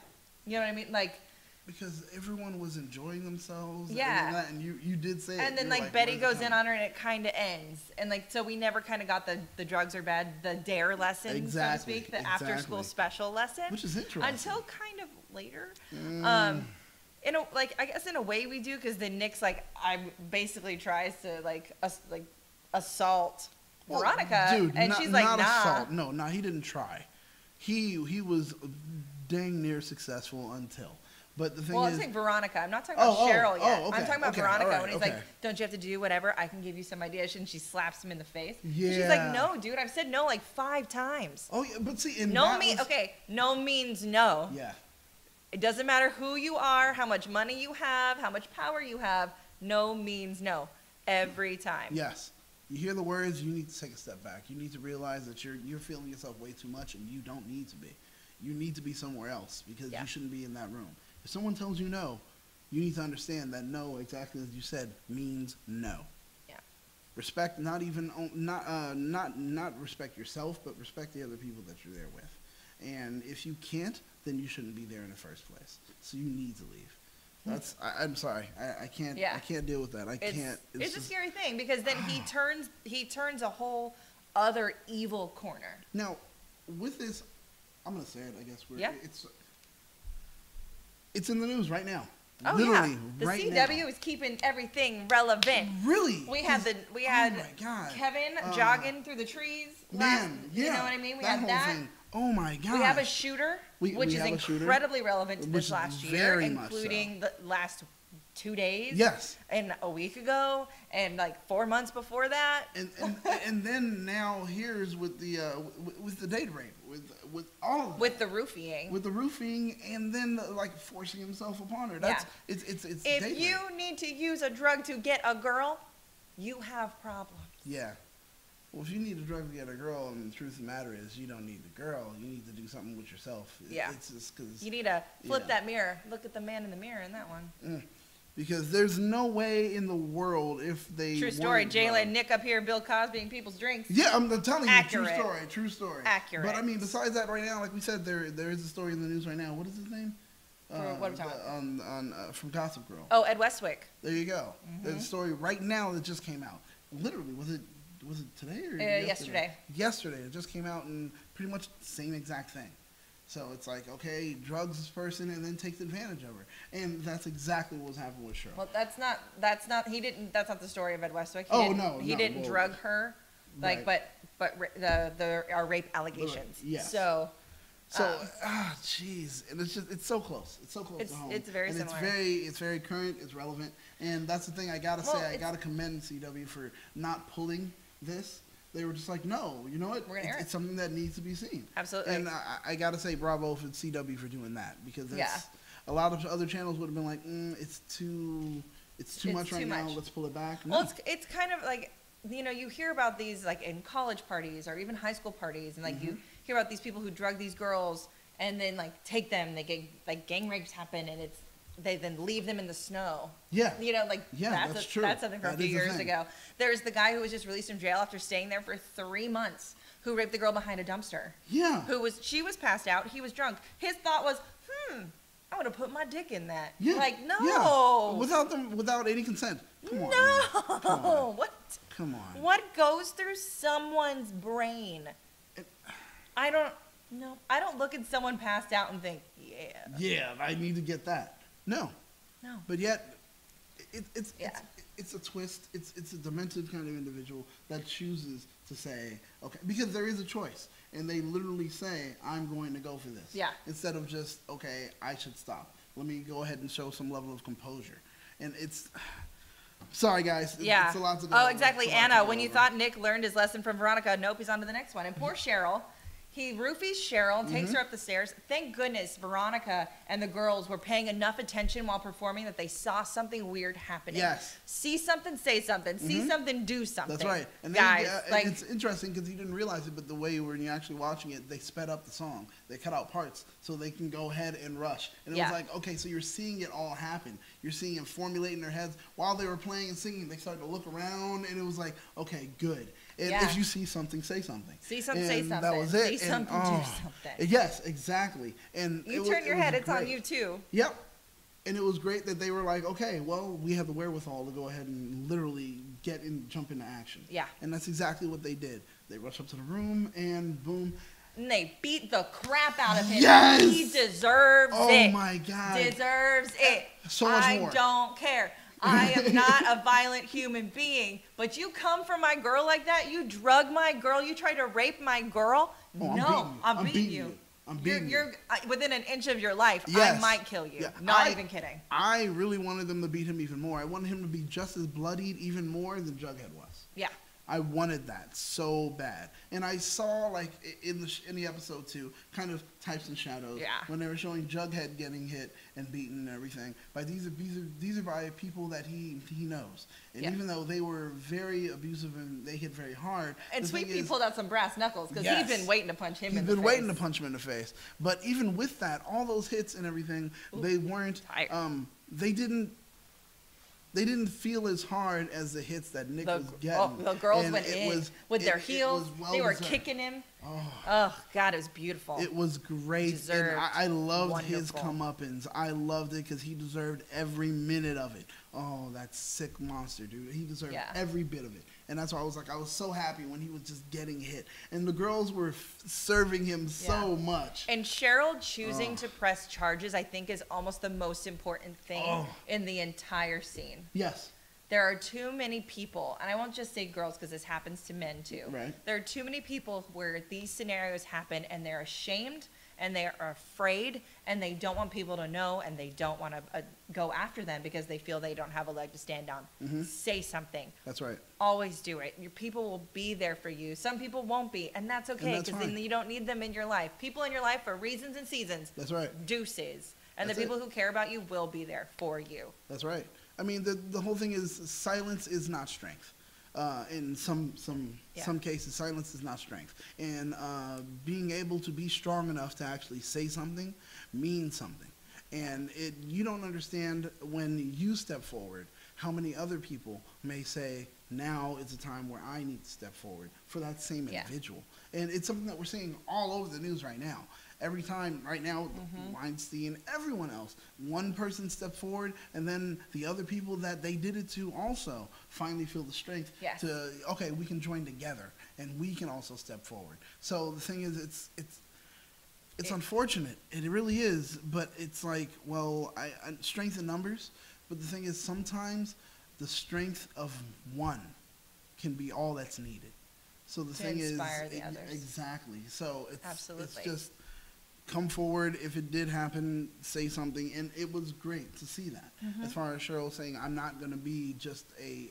Speaker 3: You know what I mean? Like,
Speaker 2: Because everyone was enjoying themselves.
Speaker 3: Yeah.
Speaker 2: And, that, and you did say it.
Speaker 3: and then
Speaker 2: You were
Speaker 3: like Betty
Speaker 2: where's
Speaker 3: goes
Speaker 2: the
Speaker 3: in on her and it kind of ends. And like, so we never kind of got the drugs are bad, the dare lesson,
Speaker 2: Exactly,
Speaker 3: so to speak, the after school
Speaker 2: exactly.
Speaker 3: special lesson.
Speaker 2: Which is interesting.
Speaker 3: Until kind of later.
Speaker 2: Mm.
Speaker 3: In a, like, I guess in a way we do, because then Nick's like, basically tries to like assault
Speaker 2: Well,
Speaker 3: Veronica,
Speaker 2: dude,
Speaker 3: and she's like,
Speaker 2: not
Speaker 3: nah.
Speaker 2: assault. No, he didn't try. He was dang near successful until. But the thing
Speaker 3: Well,
Speaker 2: is,
Speaker 3: I'm saying Veronica. I'm not talking about Cheryl yet.
Speaker 2: okay,
Speaker 3: I'm talking about
Speaker 2: okay,
Speaker 3: Veronica
Speaker 2: all right,
Speaker 3: when he's
Speaker 2: okay.
Speaker 3: like, "Don't you have to do whatever? I can give you some ideas." And she slaps him in the face. And
Speaker 2: Yeah.
Speaker 3: she's like, "No, dude. I've said no like 5 times.
Speaker 2: oh yeah, but see, and
Speaker 3: No
Speaker 2: that
Speaker 3: mean
Speaker 2: was-
Speaker 3: okay. No means no.
Speaker 2: Yeah.
Speaker 3: It doesn't matter who you are, how much money you have, how much power you have. No means no every time.
Speaker 2: Yes. You hear the words, you need to take a step back. You need to realize that you're feeling yourself way too much, and you don't need to be. You need to be somewhere else, because
Speaker 3: Yeah.
Speaker 2: you shouldn't be in that room. If someone tells you no, you need to understand that no, exactly as you said, means no.
Speaker 3: Yeah.
Speaker 2: Respect, not respect yourself, but respect the other people that you're there with. And if you can't, then you shouldn't be there in the first place. So you need to leave. I'm sorry. I can't.
Speaker 3: Yeah.
Speaker 2: I can't deal with that. I can't.
Speaker 3: It's a
Speaker 2: just-
Speaker 3: scary thing, because then he turns a whole other evil corner.
Speaker 2: Now, with this, I'm gonna say it. I guess
Speaker 3: Yeah.
Speaker 2: It's in the news right now.
Speaker 3: Oh
Speaker 2: Literally,
Speaker 3: yeah, the
Speaker 2: right
Speaker 3: CW
Speaker 2: now.
Speaker 3: is keeping everything relevant.
Speaker 2: Really?
Speaker 3: We had
Speaker 2: oh my God.
Speaker 3: Kevin jogging through the trees.
Speaker 2: Man, yeah.
Speaker 3: You know what I mean? We
Speaker 2: that
Speaker 3: had
Speaker 2: whole
Speaker 3: that.
Speaker 2: thing. Oh my God.
Speaker 3: We have a shooter,
Speaker 2: We
Speaker 3: which is
Speaker 2: have a shooter,
Speaker 3: incredibly relevant to
Speaker 2: which
Speaker 3: this
Speaker 2: is
Speaker 3: last year,
Speaker 2: very much
Speaker 3: including the last 2 days.
Speaker 2: Yes.
Speaker 3: And a week ago, and like 4 months before that.
Speaker 2: And then now here's with the date rape, with all of that.
Speaker 3: With the roofing.
Speaker 2: With the roofing, and then like forcing himself upon her. That's it's
Speaker 3: if
Speaker 2: date
Speaker 3: you
Speaker 2: rape.
Speaker 3: need to use a drug to get a girl, you have problems.
Speaker 2: Yeah. Well, if you need a drug to get a girl, and the truth of the matter is, you don't need the girl. You need to do something with yourself.
Speaker 3: Yeah.
Speaker 2: It's just because
Speaker 3: you need to flip that mirror. Look at the man in the mirror in that one.
Speaker 2: Because there's no way in the world if they
Speaker 3: True story. Jayla and Nick up here, Bill Cosby and people's drinks.
Speaker 2: Yeah, I'm telling you,
Speaker 3: Accurate.
Speaker 2: True story.
Speaker 3: Accurate.
Speaker 2: But I mean, besides that, right now, like we said, there is a story in the news right now. What is his name?
Speaker 3: What are we talking
Speaker 2: about? From Gossip Girl.
Speaker 3: Oh, Ed Westwick.
Speaker 2: There you go. There's a story right now that just came out. Literally, was it today or
Speaker 3: yesterday?
Speaker 2: Yesterday. It just came out, and pretty much the same exact thing. So it's like, okay, drugs this person and then takes advantage of her. And that's exactly what was happening with Cheryl.
Speaker 3: Well, that's not the story of Ed Westwick. He didn't drug her, like,
Speaker 2: right.
Speaker 3: but there are rape allegations.
Speaker 2: Yes.
Speaker 3: So,
Speaker 2: jeez. And it's so close. It's so close to home.
Speaker 3: It's very similar.
Speaker 2: It's very current, it's relevant. And that's the thing I gotta say, I gotta commend CW for not pulling this. They were just like, no, you know what? It's something that needs to be seen.
Speaker 3: Absolutely.
Speaker 2: And I got to say bravo for CW for doing that, because a lot of other channels would have been like, it's too much right now. Let's pull it back. No.
Speaker 3: Well, it's kind of like, you hear about these like in college parties or even high school parties, and like you hear about these people who drug these girls and then like take them. They get like gang rapes happen, and they then leave them in the snow.
Speaker 2: Yeah.
Speaker 3: That's
Speaker 2: true.
Speaker 3: That's something from a few years ago. There's the guy who was just released from jail after staying there for 3 months, who raped the girl behind a dumpster.
Speaker 2: Yeah.
Speaker 3: She was passed out. He was drunk. His thought was, I would have put my dick in that.
Speaker 2: Yeah.
Speaker 3: Like, no.
Speaker 2: Yeah. Without any consent. Come on.
Speaker 3: No.
Speaker 2: Come on.
Speaker 3: What?
Speaker 2: Come on.
Speaker 3: What goes through someone's brain? I don't look at someone passed out and think,
Speaker 2: yeah, I need to get that. No. But yet, it's a twist. It's a demented kind of individual that chooses to say, okay, because there is a choice, and they literally say, I'm going to go for this.
Speaker 3: Yeah.
Speaker 2: Instead of just, okay, I should stop. Let me go ahead and show some level of composure. And sorry guys. It's a lot to go
Speaker 3: over. Oh, exactly. Anna, when you thought Nick learned his lesson from Veronica, nope, he's on to the next one. And poor Cheryl. He roofies Cheryl and takes her up the stairs. Thank goodness Veronica and the girls were paying enough attention while performing that they saw something weird happening.
Speaker 2: Yes.
Speaker 3: See something, say something. See something, do something.
Speaker 2: That's right. And
Speaker 3: guys,
Speaker 2: and it's interesting because you didn't realize it, but the way when you're actually watching it, they sped up the song. They cut out parts so they can go ahead and rush. And it was like, okay, so you're seeing it all happen. You're seeing it formulate in their heads. While they were playing and singing, they started to look around, and it was like, okay, good. And if you see something, say something.
Speaker 3: See something, say something.
Speaker 2: That was it.
Speaker 3: See something, do something.
Speaker 2: Yes, exactly. And
Speaker 3: you turn your head, it's on you too.
Speaker 2: Yep. And it was great that they were like, okay, well, we have the wherewithal to go ahead and literally jump into action. Yeah. And that's exactly what they did. They rushed up to the room, and boom.
Speaker 3: And they beat the crap out of him.
Speaker 2: Yes!
Speaker 3: He deserves it.
Speaker 2: Oh my God.
Speaker 3: Deserves it.
Speaker 2: So much more.
Speaker 3: I don't care. I am not a violent human being, but you come for my girl like that, you drug my girl, you try to rape my girl. I'm beating you. I'm beating you. You're within an inch of your life. Yes. I might kill you. Yeah. Not even kidding.
Speaker 2: I really wanted them to beat him even more. I wanted him to be just as bloodied even more than Jughead was.
Speaker 3: Yeah.
Speaker 2: I wanted that so bad. And I saw, like, in the episode too, kind of types and shadows. Yeah. When they were showing Jughead getting hit and beaten and everything. But these are by people that he knows. And even though they were very abusive and they hit very hard.
Speaker 3: And Sweet Pea pulled out some brass knuckles because he's been waiting to punch him in the face.
Speaker 2: He's been waiting to punch him in the face. But even with that, all those hits and everything, they weren't, they didn't feel as hard as the hits that Nick was getting.
Speaker 3: Oh, the girls went in with their heels. They were kicking him. Oh, God, it was beautiful.
Speaker 2: It was great. And I loved his comeuppance. I loved it because he deserved every minute of it. Oh, that sick monster, dude. He deserved every bit of it. And that's why I was so happy when he was just getting hit. And the girls were serving him so much.
Speaker 3: And Cheryl choosing to press charges, I think, is almost the most important thing in the entire scene.
Speaker 2: Yes.
Speaker 3: there are too many people, and I won't just say girls because this happens to men too.
Speaker 2: Right.
Speaker 3: There are too many people where these scenarios happen and they're ashamed and they are afraid and they don't want people to know and they don't want to go after them because they feel they don't have a leg to stand on.
Speaker 2: Mm-hmm.
Speaker 3: Say something.
Speaker 2: That's right.
Speaker 3: Always do it. Your people will be there for you. Some people won't be, and that's okay because then you don't need them in your life. People in your life for reasons and seasons.
Speaker 2: That's right.
Speaker 3: Deuces. And
Speaker 2: That's
Speaker 3: the people who care about you will be there for you.
Speaker 2: That's right. I mean, the whole thing is silence is not strength. In some cases, silence is not strength. And being able to be strong enough to actually say something means something. And you don't understand when you step forward how many other people may say, now is a time where I need to step forward for that same individual. And it's something that we're seeing all over the news right now. Every time, right now, Weinstein, everyone else, one person stepped forward, and then the other people that they did it to also finally feel the strength to, okay, we can join together, and we can also step forward. So the thing is, it's unfortunate. It really is, but it's like, well, strength in numbers, but the thing is, sometimes the strength of one can be all that's needed. So the thing is, exactly. So it's just come forward. If it did happen, say something. And it was great to see that. As far as Cheryl saying, I'm not going to be just a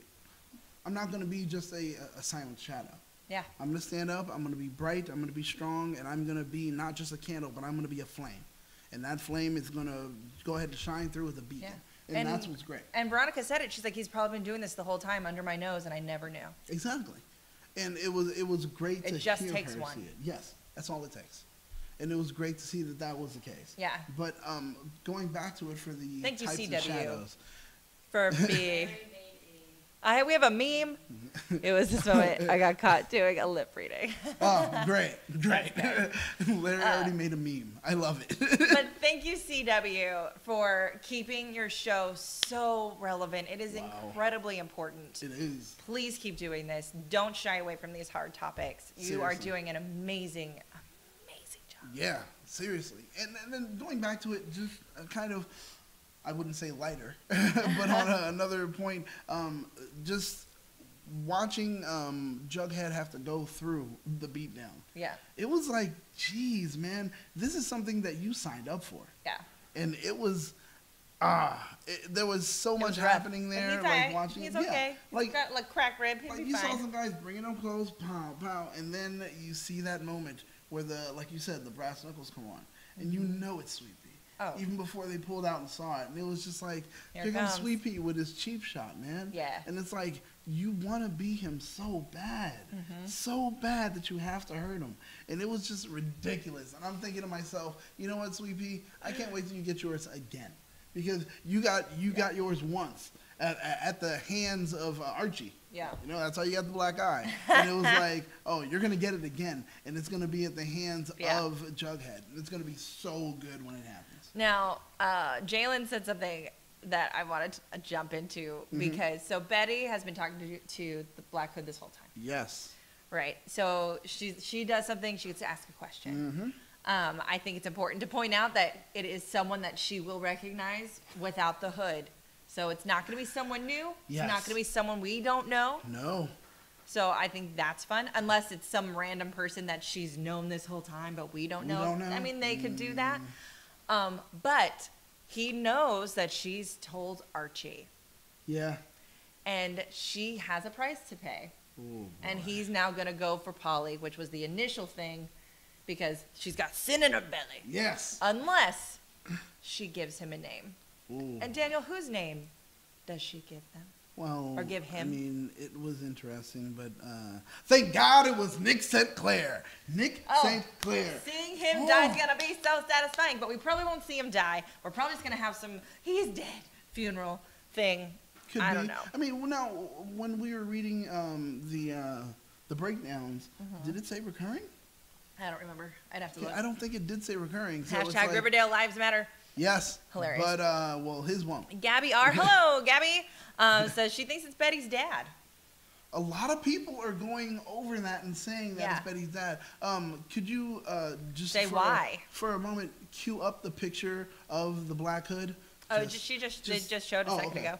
Speaker 2: silent shadow.
Speaker 3: Yeah.
Speaker 2: I'm going to stand up. I'm going to be bright. I'm going to be strong. And I'm going to be not just a candle, but I'm going to be a flame. And that flame is going to go ahead and shine through with a beacon. Yeah. And that's what's great.
Speaker 3: And Veronica said it. She's like, he's probably been doing this the whole time under my nose, and I never knew.
Speaker 2: Exactly. And it was great to hear her see it. Yes, that's all it takes. And it was great to see that was the case.
Speaker 3: Yeah.
Speaker 2: But going back to it for the
Speaker 3: Thank
Speaker 2: types
Speaker 3: you,
Speaker 2: of
Speaker 3: CW,
Speaker 2: shadows.
Speaker 3: for being. We have a meme. It was this moment I got caught doing a lip reading.
Speaker 2: Oh, great. Larry already made a meme. I love it.
Speaker 3: But thank you, CW, for keeping your show so relevant. It is incredibly important.
Speaker 2: It is.
Speaker 3: Please keep doing this. Don't shy away from these hard topics. You are doing an amazing job.
Speaker 2: Yeah, seriously. And then going back to it, just kind of, I wouldn't say lighter, but on another point, just watching Jughead have to go through the beatdown.
Speaker 3: Yeah.
Speaker 2: It was like, geez, man, this is something that you signed up for.
Speaker 3: Yeah.
Speaker 2: And it was, there was so much happening there.
Speaker 3: Like watching. He's okay. He's got like crack rib. He'll be fine.
Speaker 2: Saw some guys bringing him close, pow, pow, and then you see that moment where like you said, the brass knuckles come on, and you know it's Sweet Pea.
Speaker 3: Oh.
Speaker 2: Even before they pulled out and saw it. And it was just like, here comes Sweet Pea with his cheap shot, man.
Speaker 3: Yeah.
Speaker 2: And it's like, you want to be him so bad. So bad that you have to hurt him. And it was just ridiculous. And I'm thinking to myself, you know what, Sweet Pea? I can't wait till you get yours again. Because you got yours once at the hands of Archie.
Speaker 3: Yeah.
Speaker 2: You know, that's how you got the black eye. And it was like, oh, you're going to get it again. And it's going to be at the hands of Jughead. And it's going to be so good when it happens.
Speaker 3: Now, Jalen said something that I wanted to jump into because, so Betty has been talking to the Black Hood this whole time.
Speaker 2: Yes.
Speaker 3: Right. So she does something, she gets to ask a question. I think it's important to point out that it is someone that she will recognize without the hood. So it's not going to be someone new.
Speaker 2: Yes.
Speaker 3: It's not going to be someone we don't know.
Speaker 2: No.
Speaker 3: So I think that's fun, unless it's some random person that she's known this whole time, but we don't know. I mean, they could do that. But he knows that she's told Archie.
Speaker 2: Yeah.
Speaker 3: And she has a price to pay.
Speaker 2: Ooh,
Speaker 3: and he's now going to go for Polly, which was the initial thing, because she's got sin in her belly.
Speaker 2: Yes.
Speaker 3: Unless she gives him a name.
Speaker 2: Ooh.
Speaker 3: And Daniel, whose name does she give them?
Speaker 2: Well,
Speaker 3: or give him?
Speaker 2: I mean, it was interesting, but thank God it was Nick St. Clair. Nick St. Clair.
Speaker 3: Seeing him die is going to be so satisfying, but we probably won't see him die. We're probably just going to have some, he's dead, funeral thing. I don't know.
Speaker 2: I mean, now, when we were reading the breakdowns, did it say recurring?
Speaker 3: I don't remember. I'd have to look.
Speaker 2: I don't think it did say recurring. So
Speaker 3: Hashtag like, Riverdale Lives Matter.
Speaker 2: Yes.
Speaker 3: Hilarious.
Speaker 2: But, well, his won't.
Speaker 3: Gabby R. Hello, Gabby. Says she thinks it's Betty's dad.
Speaker 2: A lot of people are going over that and saying that it's Betty's dad. Could you just
Speaker 3: say why
Speaker 2: for a moment cue up the picture of the Black Hood?
Speaker 3: They just showed a second ago.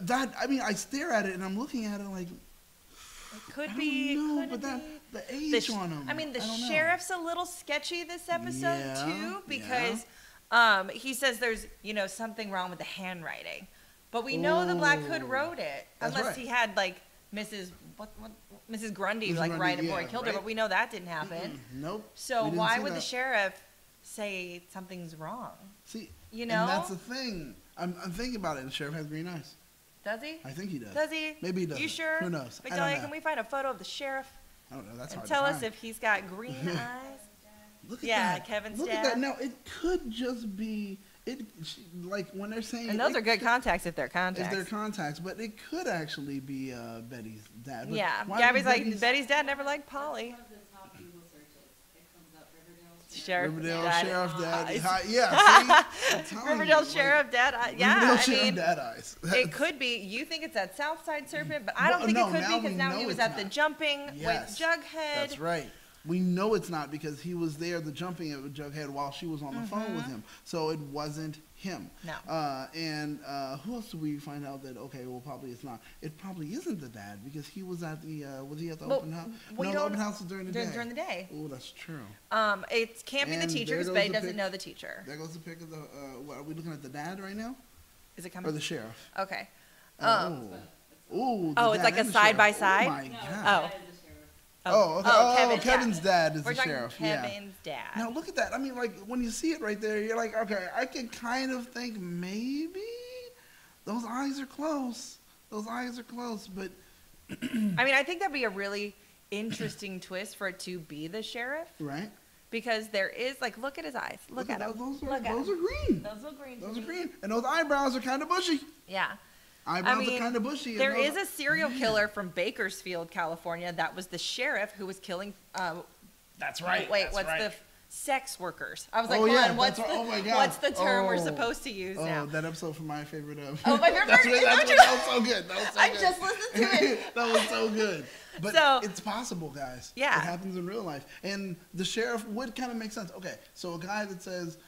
Speaker 2: I stare at it and I'm looking at it like.
Speaker 3: It could be.
Speaker 2: But the age on him.
Speaker 3: I mean, the sheriff's a little sketchy this episode too, because he says there's something wrong with the handwriting, but we know the Black Hood wrote it, unless he had like Mrs. Grundy write it before he killed her, but we know that didn't happen.
Speaker 2: Nope.
Speaker 3: So why would the sheriff say something's wrong?
Speaker 2: See, and that's the thing. I'm thinking about it. And the sheriff has green eyes.
Speaker 3: Does he?
Speaker 2: I think he does.
Speaker 3: Does he?
Speaker 2: Maybe he does.
Speaker 3: You sure?
Speaker 2: Who knows?
Speaker 3: Victoria, can we find a photo of the sheriff?
Speaker 2: I don't know. That's hard
Speaker 3: tell
Speaker 2: to
Speaker 3: us
Speaker 2: find.
Speaker 3: if he's got green eyes.
Speaker 2: Look at that.
Speaker 3: Kevin's
Speaker 2: Look
Speaker 3: dad.
Speaker 2: at that. Now it could just be like when they're saying.
Speaker 3: And those are good contacts if they're contacts.
Speaker 2: If they're contacts, but it could actually be Betty's dad. But
Speaker 3: yeah. Gabby's like Betty's dad never liked Polly.
Speaker 2: Riverdale Sheriff Dad.
Speaker 3: Yeah,
Speaker 2: see?
Speaker 3: Riverdale Sheriff Dad.
Speaker 2: Riverdale Sheriff Dad eyes.
Speaker 3: It could be. You think it's that Southside Serpent, but I don't think it could be because now he was at the jumping with Jughead.
Speaker 2: That's right. We know it's not because he was there, the jumping at Jughead while she was on the phone with him. So it wasn't him.
Speaker 3: No.
Speaker 2: And who else do we find out that, probably it's not. It probably isn't the dad because he was at the, open house? No, the open house was during the day.
Speaker 3: During the day.
Speaker 2: Oh, that's true.
Speaker 3: It can't be the teacher because Betty doesn't know the teacher.
Speaker 2: There goes the pic of the, are we looking at the dad right now?
Speaker 3: Is it coming?
Speaker 2: Or the sheriff?
Speaker 3: Okay.
Speaker 2: It's
Speaker 3: like a side by side?
Speaker 2: Oh, my God.
Speaker 3: Okay.
Speaker 2: Kevin's dad is the
Speaker 3: talking
Speaker 2: sheriff.
Speaker 3: Kevin's dad.
Speaker 2: Now look at that. I mean, like when you see it right there, you're like, okay, I can kind of think maybe those eyes are close. But
Speaker 3: I mean, I think that'd be a really interesting twist for it to be the sheriff.
Speaker 2: Right.
Speaker 3: Because there is look at his eyes. Look at him.
Speaker 2: Those are green.
Speaker 3: Those are green.
Speaker 2: And those eyebrows are kind of bushy.
Speaker 3: Yeah.
Speaker 2: Eyebrows are kind of bushy.
Speaker 3: There is a serial killer from Bakersfield, California, that was the sheriff who was killing.
Speaker 2: That's right.
Speaker 3: Wait, the sex workers? I was like, what's the term we're supposed to use now?
Speaker 2: That episode from My Favorite.
Speaker 3: My favorite.
Speaker 2: That was so good.
Speaker 3: I just listened to it.
Speaker 2: That was so good. But it's possible, guys.
Speaker 3: Yeah.
Speaker 2: It happens in real life. And the sheriff would kind of make sense. Okay, so a guy that says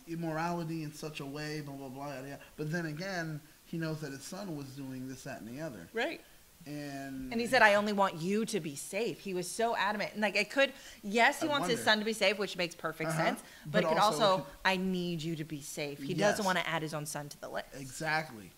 Speaker 2: immorality in such a way, blah, blah, blah, yeah. But then again, he knows that his son was doing this, that, and the other.
Speaker 3: Right.
Speaker 2: And
Speaker 3: he said, I only want you to be safe. He was so adamant. And he wants his son to be safe, which makes perfect sense. But it could also, I need you to be safe. He doesn't want to add his own son to the list.
Speaker 2: Exactly.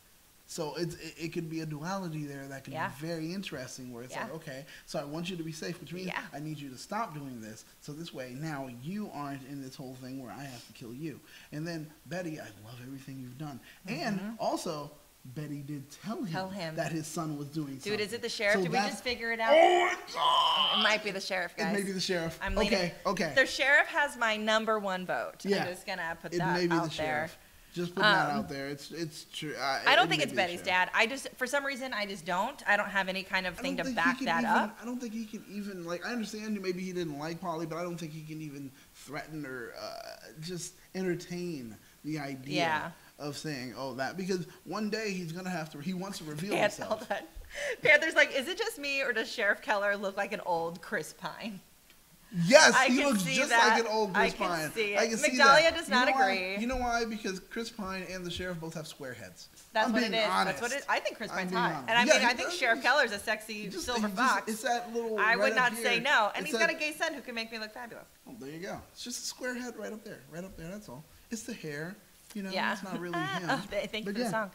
Speaker 2: So it could be a duality there that can be very interesting where it's like, okay, so I want you to be safe, which means I need you to stop doing this. So this way, now you aren't in this whole thing where I have to kill you. And then, Betty, I love everything you've done. And also, Betty did tell him that his son was doing something.
Speaker 3: Dude, is it the sheriff? Did we just figure it out?
Speaker 2: Oh, my God!
Speaker 3: It might be the sheriff, guys.
Speaker 2: It may be the sheriff.
Speaker 3: I'm leaning.
Speaker 2: Okay.
Speaker 3: The sheriff has my #1 vote.
Speaker 2: Yeah.
Speaker 3: I'm just going to put
Speaker 2: it
Speaker 3: that
Speaker 2: may be
Speaker 3: out
Speaker 2: the
Speaker 3: there.
Speaker 2: Sheriff. Just put that out there. It's true.
Speaker 3: I don't think it's Betty's dad. For some reason, I just don't. I don't have any kind of thing to back that up.
Speaker 2: I don't think he can even, I understand maybe he didn't like Polly, but I don't think he can even threaten or just entertain the idea of saying, because one day he wants to reveal himself.
Speaker 3: Panther's like, is it just me or does Sheriff Keller look like an old Chris Pine?
Speaker 2: Yes, he looks just like an old Chris Pine.
Speaker 3: I can see that. Magdalia does not agree.
Speaker 2: You know why? Because Chris Pine and the sheriff both have square heads.
Speaker 3: That's what it is. That's what it is. I think Chris Pine's hot. And I think Sheriff Keller's a sexy silver fox.
Speaker 2: It's that little
Speaker 3: I would not say no. And he's got a gay son who can make me look fabulous.
Speaker 2: Oh, there you go. It's just a square head right up there. That's all. It's the hair. It's not really him.
Speaker 3: Thank you for the song.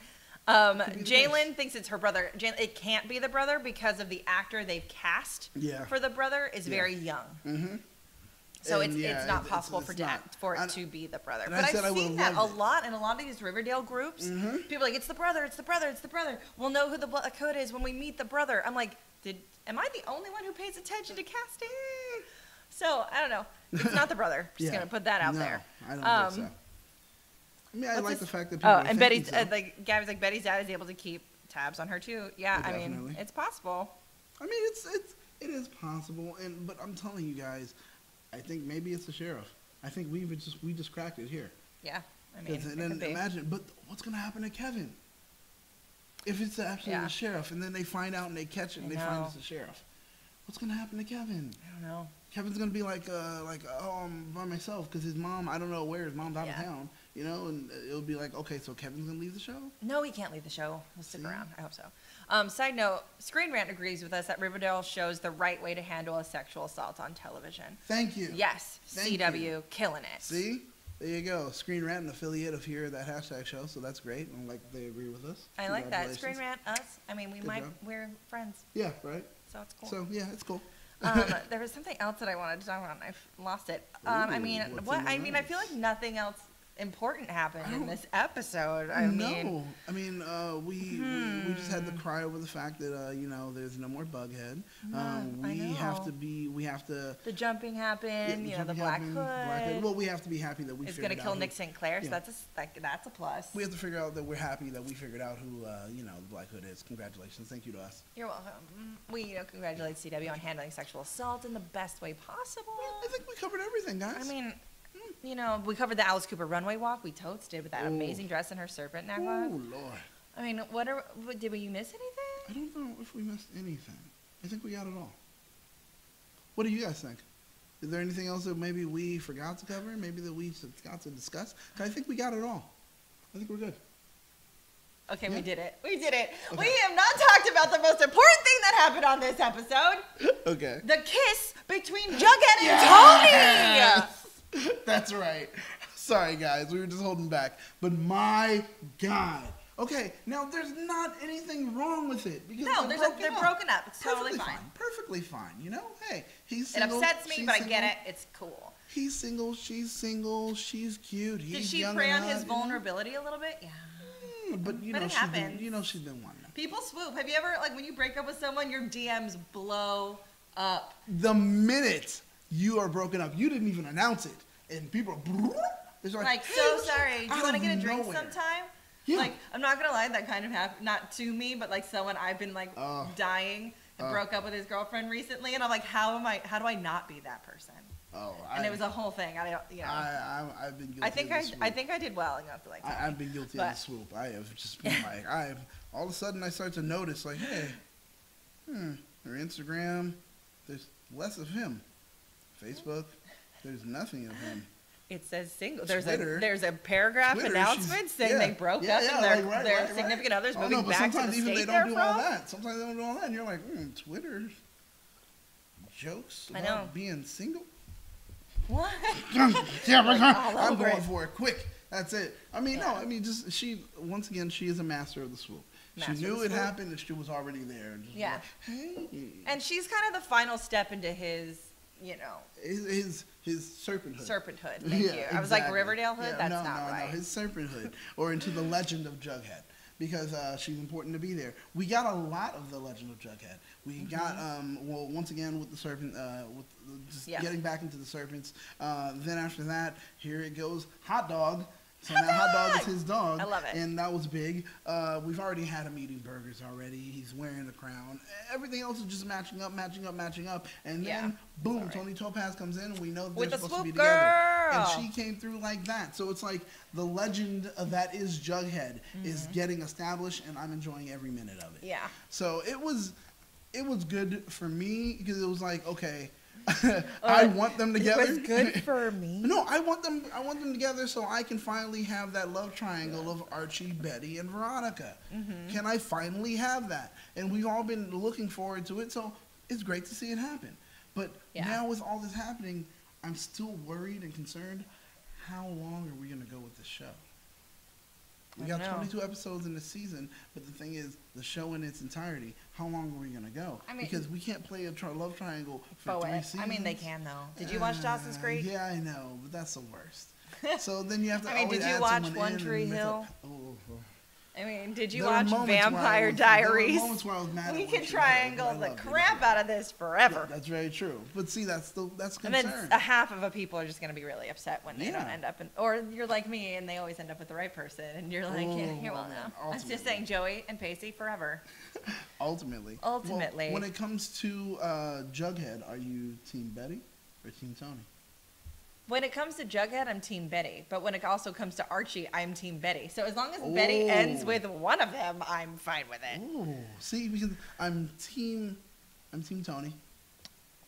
Speaker 3: Jalen thinks it's her brother. It can't be the brother because of the actor they've cast for the brother is very young. Mm-hmm. So it's not possible for it to be the brother. But I've seen that a lot in a lot of these Riverdale groups. Mm-hmm. People are like, it's the brother, it's the brother, it's the brother. We'll know who the Black Hood is when we meet the brother. I'm like, am I the only one who pays attention to casting? So I don't know. It's not the brother. Just gonna put that out there.
Speaker 2: I don't think so. I mean, I like the fact that people are
Speaker 3: and Betty's Gabby's like, Betty's dad is able to keep tabs on her too. Yeah, I mean, it's possible.
Speaker 2: I mean, it is possible, but I'm telling you guys, I think maybe it's the sheriff. I think we just cracked it here.
Speaker 3: Yeah, I mean,
Speaker 2: and then imagine, but what's gonna happen to Kevin if it's actually the sheriff, and then they find out and they catch it and they find it's the sheriff? What's gonna happen to Kevin?
Speaker 3: I don't know.
Speaker 2: Kevin's gonna be like, oh, I'm by myself because his mom. I don't know where his mom's out of town. You know, and it'll be like, okay, so Kevin's gonna leave the show?
Speaker 3: No, he can't leave the show. He'll stick around. I hope so. Side note, Screen Rant agrees with us that Riverdale shows the right way to handle a sexual assault on television.
Speaker 2: Thank you.
Speaker 3: Yes,
Speaker 2: Thank
Speaker 3: CW,
Speaker 2: you.
Speaker 3: killing it.
Speaker 2: See? There you go. Screen Rant, an affiliate of here, that hashtag show, so that's great. And like they agree with us.
Speaker 3: I like that. Screen Rant, us. I mean,
Speaker 2: Good job.
Speaker 3: we're friends,
Speaker 2: Yeah, right?
Speaker 3: so it's cool.
Speaker 2: So, yeah, it's cool.
Speaker 3: There was something else that I wanted to talk about, and I've lost it. I mean,
Speaker 2: what's in the
Speaker 3: I feel like nothing else important happened in this episode.
Speaker 2: We just had to cry over the fact that you know, there's no more Bughead. We have to
Speaker 3: the jumping happened.
Speaker 2: Yeah,
Speaker 3: the Black Hood.
Speaker 2: Well, we have to be happy that we
Speaker 3: It's
Speaker 2: figured
Speaker 3: gonna kill
Speaker 2: out
Speaker 3: Nick St. Clair, so
Speaker 2: yeah.
Speaker 3: that's a plus.
Speaker 2: We have to figure out that we're happy that we figured out who you know, the Black Hood is. Congratulations, thank you to us.
Speaker 3: You're welcome. We congratulate CW on handling sexual assault in the best way possible.
Speaker 2: I think we covered everything, guys.
Speaker 3: I mean, we covered the Alice Cooper runway walk. We totes did with that amazing dress and her serpent necklace.
Speaker 2: Oh Lord.
Speaker 3: I mean, did we miss anything?
Speaker 2: I don't know if we missed anything. I think we got it all. What do you guys think? Is there anything else that maybe we forgot to cover? Maybe that we forgot to discuss? 'Cause I think we got it all. I think we're good.
Speaker 3: Okay,
Speaker 2: Yeah.
Speaker 3: we did it. We did it.
Speaker 2: Okay.
Speaker 3: We have not talked about the most important thing that happened on this episode.
Speaker 2: Okay.
Speaker 3: The kiss between Jughead and Tony.
Speaker 2: That's right. Sorry, guys. We were just holding back. But my God. Okay, now there's not anything wrong with it. Because
Speaker 3: No, they're broken up. It's totally
Speaker 2: Perfectly
Speaker 3: fine.
Speaker 2: Perfectly fine. You know? Hey, he's
Speaker 3: It
Speaker 2: single.
Speaker 3: upsets me,
Speaker 2: she's
Speaker 3: but I
Speaker 2: single.
Speaker 3: get it. It's cool.
Speaker 2: He's single. She's single. She's cute. He's
Speaker 3: Did she
Speaker 2: young
Speaker 3: prey on
Speaker 2: and
Speaker 3: his
Speaker 2: hot, you know?
Speaker 3: vulnerability a little bit? Yeah.
Speaker 2: But you
Speaker 3: But
Speaker 2: know,
Speaker 3: it
Speaker 2: she's been,
Speaker 3: happens.
Speaker 2: you know, she's been wanting them.
Speaker 3: People swoop. Have you ever, like, when you break up with someone, your DMs blow up?
Speaker 2: The minute you are broken up, you didn't even announce it, and people are it's
Speaker 3: Like,
Speaker 2: hey,
Speaker 3: so sorry. Do you
Speaker 2: out
Speaker 3: want to
Speaker 2: of
Speaker 3: get a drink
Speaker 2: nowhere.
Speaker 3: sometime?
Speaker 2: Yeah.
Speaker 3: Like, I'm not gonna lie, that kind of happened, not to me, but like someone I've been like dying and broke up with his girlfriend recently, and I'm like, how do I not be that person?
Speaker 2: Oh,
Speaker 3: And it was a whole thing.
Speaker 2: I've been guilty.
Speaker 3: I think
Speaker 2: of the swoop.
Speaker 3: I think I did well enough to like.
Speaker 2: I've been guilty of the swoop. I have just been like, all of a sudden I start to notice like, hey, her Instagram, there's less of him. Facebook, there's nothing of him.
Speaker 3: It says single.
Speaker 2: Twitter-
Speaker 3: There's a paragraph
Speaker 2: Twitter,
Speaker 3: announcement saying they broke up and their significant others
Speaker 2: Oh,
Speaker 3: moving
Speaker 2: no, but
Speaker 3: back to the
Speaker 2: sometimes even
Speaker 3: state
Speaker 2: they
Speaker 3: they're
Speaker 2: don't do all
Speaker 3: from.
Speaker 2: that. Sometimes they don't do all that, and you're like, Twitter jokes
Speaker 3: I
Speaker 2: about
Speaker 3: know.
Speaker 2: being single.
Speaker 3: What?
Speaker 2: I'm
Speaker 3: over
Speaker 2: going
Speaker 3: it.
Speaker 2: for it quick. That's it. I mean, no, I mean, just she, once again, she is a master of the swoop.
Speaker 3: Master
Speaker 2: she
Speaker 3: of
Speaker 2: knew
Speaker 3: the
Speaker 2: it
Speaker 3: swoop.
Speaker 2: happened and she was already there. And just
Speaker 3: Yeah.
Speaker 2: like, hey.
Speaker 3: And she's kind of the final step into his,
Speaker 2: His serpenthood.
Speaker 3: serpenthood. Thank you. I was like
Speaker 2: exactly.
Speaker 3: Riverdale hood.
Speaker 2: Yeah,
Speaker 3: That's not right.
Speaker 2: No, his serpenthood, or into the legend of Jughead, because she's important to be there. We got a lot of the legend of Jughead. We got well, once again with the serpent, getting back into the serpents. Then after that, here it goes, Hot Dog. So now Hot Dog is his dog.
Speaker 3: I love it.
Speaker 2: And that was big. We've already had him eating burgers already. He's wearing the crown. Everything else is just matching up. And then, boom, Tony Topaz comes in, and we know that
Speaker 3: With
Speaker 2: they're
Speaker 3: the
Speaker 2: supposed to be
Speaker 3: swoop
Speaker 2: together.
Speaker 3: girl.
Speaker 2: And she came through like that. So it's like the legend that is Jughead is getting established, and I'm enjoying every minute of it.
Speaker 3: Yeah.
Speaker 2: So it was good for me, because it was like, okay, I want them together.
Speaker 3: It was good for me.
Speaker 2: No, I want them together so I can finally have that love triangle of Archie, Betty, and Veronica. Can I finally have that? And we've all been looking forward to it, so it's great to see it happen. But now with all this happening, I'm still worried and concerned. How long are we going to go with this show? We got 22 episodes in the season, but the thing is, the show in its entirety, how long are we going to go?
Speaker 3: I mean,
Speaker 2: because we can't play a love triangle for 3 seasons.
Speaker 3: I mean, they can, though. Did you watch Dawson's Creek?
Speaker 2: Yeah, I know, but that's the worst. So then you have to
Speaker 3: I mean,
Speaker 2: always
Speaker 3: did you
Speaker 2: add
Speaker 3: watch
Speaker 2: someone
Speaker 3: One
Speaker 2: in
Speaker 3: Tree
Speaker 2: and mix
Speaker 3: Hill?
Speaker 2: up.
Speaker 3: I mean, did you
Speaker 2: There were
Speaker 3: watch
Speaker 2: moments where I
Speaker 3: Vampire
Speaker 2: was- there were
Speaker 3: Diaries?
Speaker 2: moments where I was mad at
Speaker 3: We
Speaker 2: One
Speaker 3: can
Speaker 2: Tree Hill,
Speaker 3: triangle
Speaker 2: but I
Speaker 3: the
Speaker 2: loved it.
Speaker 3: crap out of this forever.
Speaker 2: Yeah, that's very true. But see, that's
Speaker 3: And
Speaker 2: concern.
Speaker 3: then a half of the people are just going to be really upset when they don't end up or you're like me and they always end up with the right person and you're like, here, well, no. I was just saying Joey and Pacey forever.
Speaker 2: Ultimately.
Speaker 3: Well,
Speaker 2: when it comes to Jughead, are you Team Betty or Team Tony?
Speaker 3: When it comes to Jughead, I'm Team Betty. But when it also comes to Archie, I'm Team Betty. So as long as Betty ends with one of them, I'm fine with it.
Speaker 2: Ooh, see, because I'm Team Tony.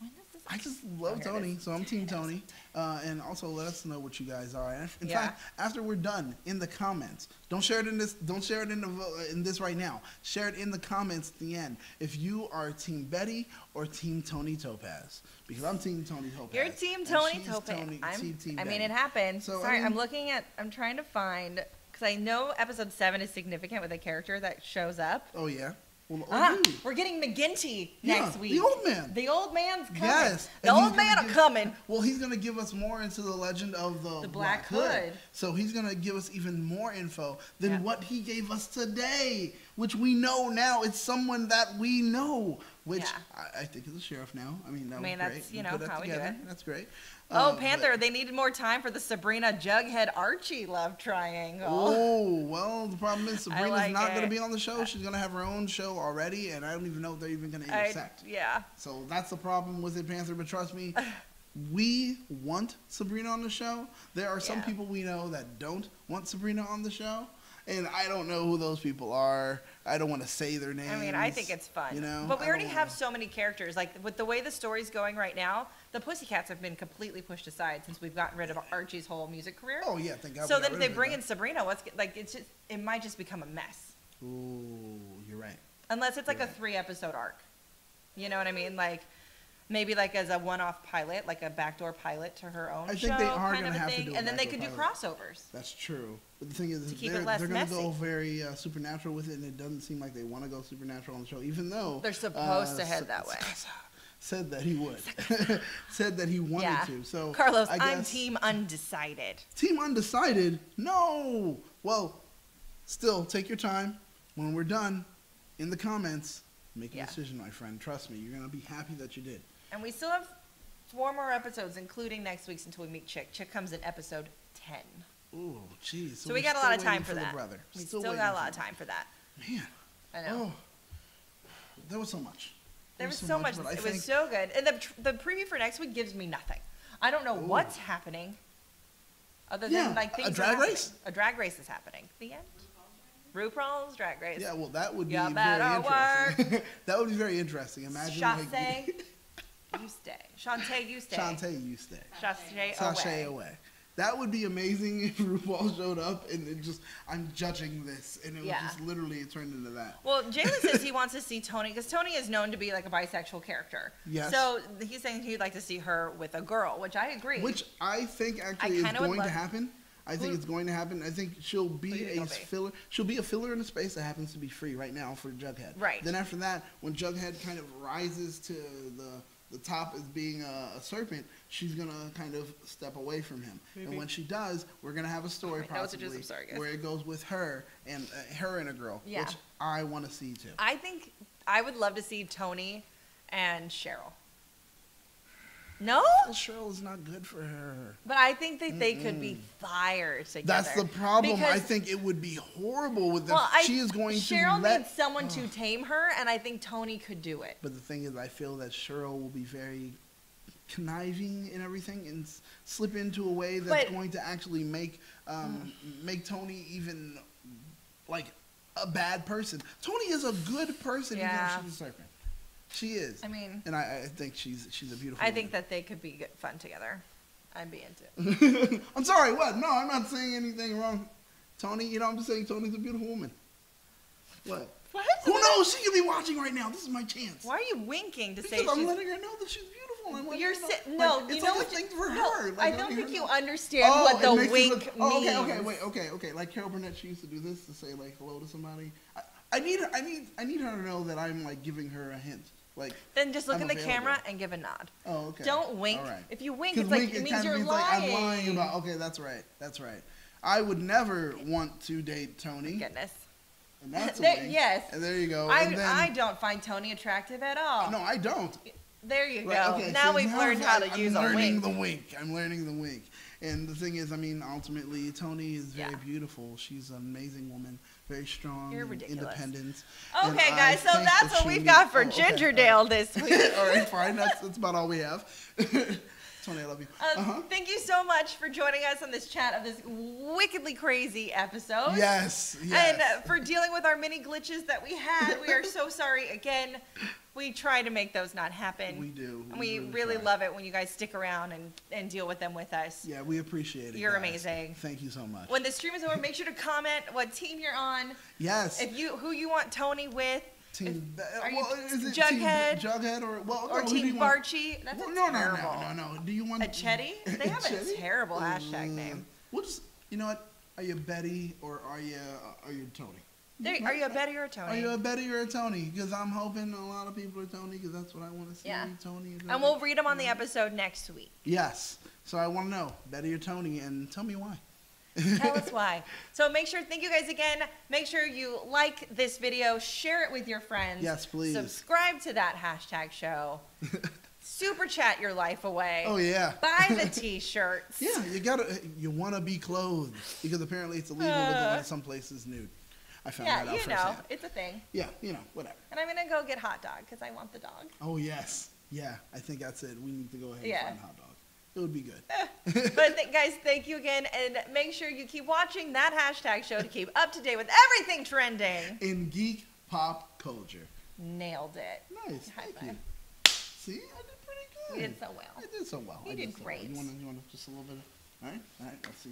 Speaker 3: When does this
Speaker 2: I just love Tony, so I'm Team Tony. And also let us know what you guys are. In fact, after we're done, in the comments, don't share it in this. Don't share it in this right now. Share it in the comments at the end. If you are Team Betty or Team Tony Topaz, because I'm Team Tony Topaz.
Speaker 3: You're Team Tony Topaz. I mean, it happened. So, sorry, I'm trying to find, because I know episode 7 is significant with a character that shows up.
Speaker 2: Oh yeah.
Speaker 3: Well, we're getting McGinty next week.
Speaker 2: The old man.
Speaker 3: The old man's coming.
Speaker 2: Yes.
Speaker 3: The old man coming.
Speaker 2: Well, he's going to give us more into the legend of the Black Hood. So he's going to give us even more info than what he gave us today, which we know now. It's someone that we know, which I think is a sheriff now. I mean, that was great.
Speaker 3: That's, you know, how we do it.
Speaker 2: That's great.
Speaker 3: Oh, Panther, they needed more time for the Sabrina Jughead Archie love triangle.
Speaker 2: Oh, well, the problem is Sabrina's not going to be on the show. She's going to have her own show already, and I don't even know if they're even going to intersect.
Speaker 3: Yeah.
Speaker 2: So that's the problem with it, Panther, but trust me, we want Sabrina on the show. There are some people we know that don't want Sabrina on the show, and I don't know who those people are. I don't want to say their names.
Speaker 3: I mean, I think it's fun.
Speaker 2: You know?
Speaker 3: But we already have so many characters. Like, with the way the story's going right now, the Pussycats have been completely pushed aside since we've gotten rid of Archie's whole music career.
Speaker 2: Oh, yeah, thank God.
Speaker 3: So then if they bring in Sabrina, it might just become a mess.
Speaker 2: Ooh, you're right.
Speaker 3: Unless it's like a 3-episode arc. You know what I mean? Like, maybe like as a one-off pilot, like a backdoor pilot to her own show.
Speaker 2: I think they are going to have to do
Speaker 3: and then they could do crossovers.
Speaker 2: That's true. But the thing is,
Speaker 3: they're
Speaker 2: going to go very supernatural with it, and it doesn't seem like they want to go supernatural on the show, even though
Speaker 3: they're supposed to head that way.
Speaker 2: Said that he would. Said that he wanted to. So
Speaker 3: Carlos, I'm Team Undecided.
Speaker 2: Team Undecided? No. Well, still take your time. When we're done, in the comments, make a decision, my friend. Trust me, you're gonna be happy that you did.
Speaker 3: And we still have 4 more episodes, including next week's until we meet Chick. Chick comes in episode 10.
Speaker 2: Ooh, jeez.
Speaker 3: So we got a lot of time for that. We still got a lot of time for that.
Speaker 2: Man.
Speaker 3: I know.
Speaker 2: Oh, there was so much.
Speaker 3: There was so much. It was so good. And the preview for next week gives me nothing. I don't know what's happening. Other than like things.
Speaker 2: A drag race?
Speaker 3: A drag race is happening. The end. RuPaul's Drag Race.
Speaker 2: Yeah, well, that would be very interesting. That would be very interesting. Imagine.
Speaker 3: Shantae, you stay. Shantae, you stay.
Speaker 2: Shantae, you stay.
Speaker 3: Sashay
Speaker 2: away. That would be amazing if RuPaul showed up and it just, I'm judging this, and it was just literally turned into that.
Speaker 3: Well, Jalen says he wants to see Tony, because Tony is known to be like a bisexual character.
Speaker 2: Yes.
Speaker 3: So he's saying he'd like to see her with a girl, which I agree.
Speaker 2: Which I think actually is going to happen. I think it's going to happen. I think she'll be a filler. She'll be a filler in a space that happens to be free right now for Jughead.
Speaker 3: Right.
Speaker 2: Then after that, when Jughead kind of rises to the top as being a serpent, she's going to kind of step away from him. And when she does, we're going to have a story possibly where it goes with her and a girl, which I want to see too.
Speaker 3: I think I would love to see Tony and Cheryl. No?
Speaker 2: Well, Cheryl is not good for her.
Speaker 3: But I think that they could be fire together.
Speaker 2: That's the problem. I think it would be horrible with them. She is going to
Speaker 3: Cheryl needs someone to tame her, and I think Tony could do it.
Speaker 2: But the thing is, I feel that Cheryl will be very conniving in everything and slip into a way that's going to actually make Tony even like a bad person. Tony is a good person even though she's a serpent. She is.
Speaker 3: I mean,
Speaker 2: and I think she's a beautiful
Speaker 3: I
Speaker 2: woman.
Speaker 3: think that they could be good, fun together. I'd be into it.
Speaker 2: I'm sorry, what? No, I'm not saying anything wrong. Tony, I'm just saying Tony's a beautiful woman. What?
Speaker 3: What?
Speaker 2: Who knows? She could be watching right now. This is my chance.
Speaker 3: Why are you winking to say
Speaker 2: Because I'm letting her know that she's beautiful.
Speaker 3: It's like
Speaker 2: a thing for her.
Speaker 3: I don't think you understand what the wink means.
Speaker 2: Okay. Like Carol Burnett, she used to do this to say like hello to somebody. I need her to know that I'm like giving her a hint. Like,
Speaker 3: then just look in the camera and give a nod.
Speaker 2: Oh, okay.
Speaker 3: Don't wink.
Speaker 2: Right.
Speaker 3: If you wink, it's like it means you're lying. Like
Speaker 2: I'm lying about. Okay, that's right. I would never want to date Tony.
Speaker 3: Goodness.
Speaker 2: And that's a wink.
Speaker 3: Yes.
Speaker 2: And there you go.
Speaker 3: I don't find Tony attractive at all.
Speaker 2: No, I don't.
Speaker 3: There you go.
Speaker 2: Okay,
Speaker 3: now we've learned how to use a wink.
Speaker 2: I'm learning the wink. And the thing is, I mean, ultimately, Tony is very beautiful. She's an amazing woman, very strong, independent.
Speaker 3: Okay, guys, so that's what we've got for Gingerdale this week.
Speaker 2: All right, fine. That's about all we have. Tony, I love you.
Speaker 3: Thank you so much for joining us on this chat of this wickedly crazy episode.
Speaker 2: Yes.
Speaker 3: And for dealing with our mini glitches that we had. We are so sorry again. we try to make those not happen.
Speaker 2: We do.
Speaker 3: And we really
Speaker 2: try.
Speaker 3: love it when you guys stick around and deal with them with us.
Speaker 2: Yeah, we appreciate it.
Speaker 3: You're
Speaker 2: guys.
Speaker 3: amazing.
Speaker 2: Thank you so much.
Speaker 3: When the stream is over, make sure to comment what team you're on.
Speaker 2: Yes.
Speaker 3: Who you want Tony with.
Speaker 2: Team,
Speaker 3: Are you
Speaker 2: is it
Speaker 3: Jughead?
Speaker 2: Team Jughead or
Speaker 3: Team Barchi? That's
Speaker 2: no,
Speaker 3: terrible.
Speaker 2: No. Do you want
Speaker 3: A Chetty? They have a terrible hashtag name.
Speaker 2: We'll just, you know what? Are you Betty or are you Tony?
Speaker 3: Are you a Betty or a Tony?
Speaker 2: Are you a Betty or a Tony? Because I'm hoping a lot of people are Tony because that's what I want to see.
Speaker 3: Yeah.
Speaker 2: Tony.
Speaker 3: And we'll read them on the episode next week.
Speaker 2: Yes. So I want to know Betty or Tony, and tell me why.
Speaker 3: Tell us why. So make sure, thank you guys again. Make sure you like this video, share it with your friends.
Speaker 2: Yes, please.
Speaker 3: Subscribe to that hashtag show. Super chat your life away.
Speaker 2: Oh yeah.
Speaker 3: Buy the t-shirts.
Speaker 2: Yeah, you want to be clothed because apparently it's illegal to go in some places nude. I found that out firsthand.
Speaker 3: It's a thing.
Speaker 2: Yeah, whatever.
Speaker 3: And I'm gonna go get hot dog because I want the dog.
Speaker 2: Oh yes, yeah. I think that's it. We need to go ahead and find hot dog. It would be good.
Speaker 3: But guys, thank you again, and make sure you keep watching that hashtag show to keep up to date with everything trending
Speaker 2: in geek pop culture.
Speaker 3: Nailed it.
Speaker 2: Nice.
Speaker 3: High
Speaker 2: Thank
Speaker 3: five.
Speaker 2: you. See, I did pretty good.
Speaker 3: You did so well.
Speaker 2: I did so well.
Speaker 3: You did great.
Speaker 2: You want just a little bit? All right. Let's see.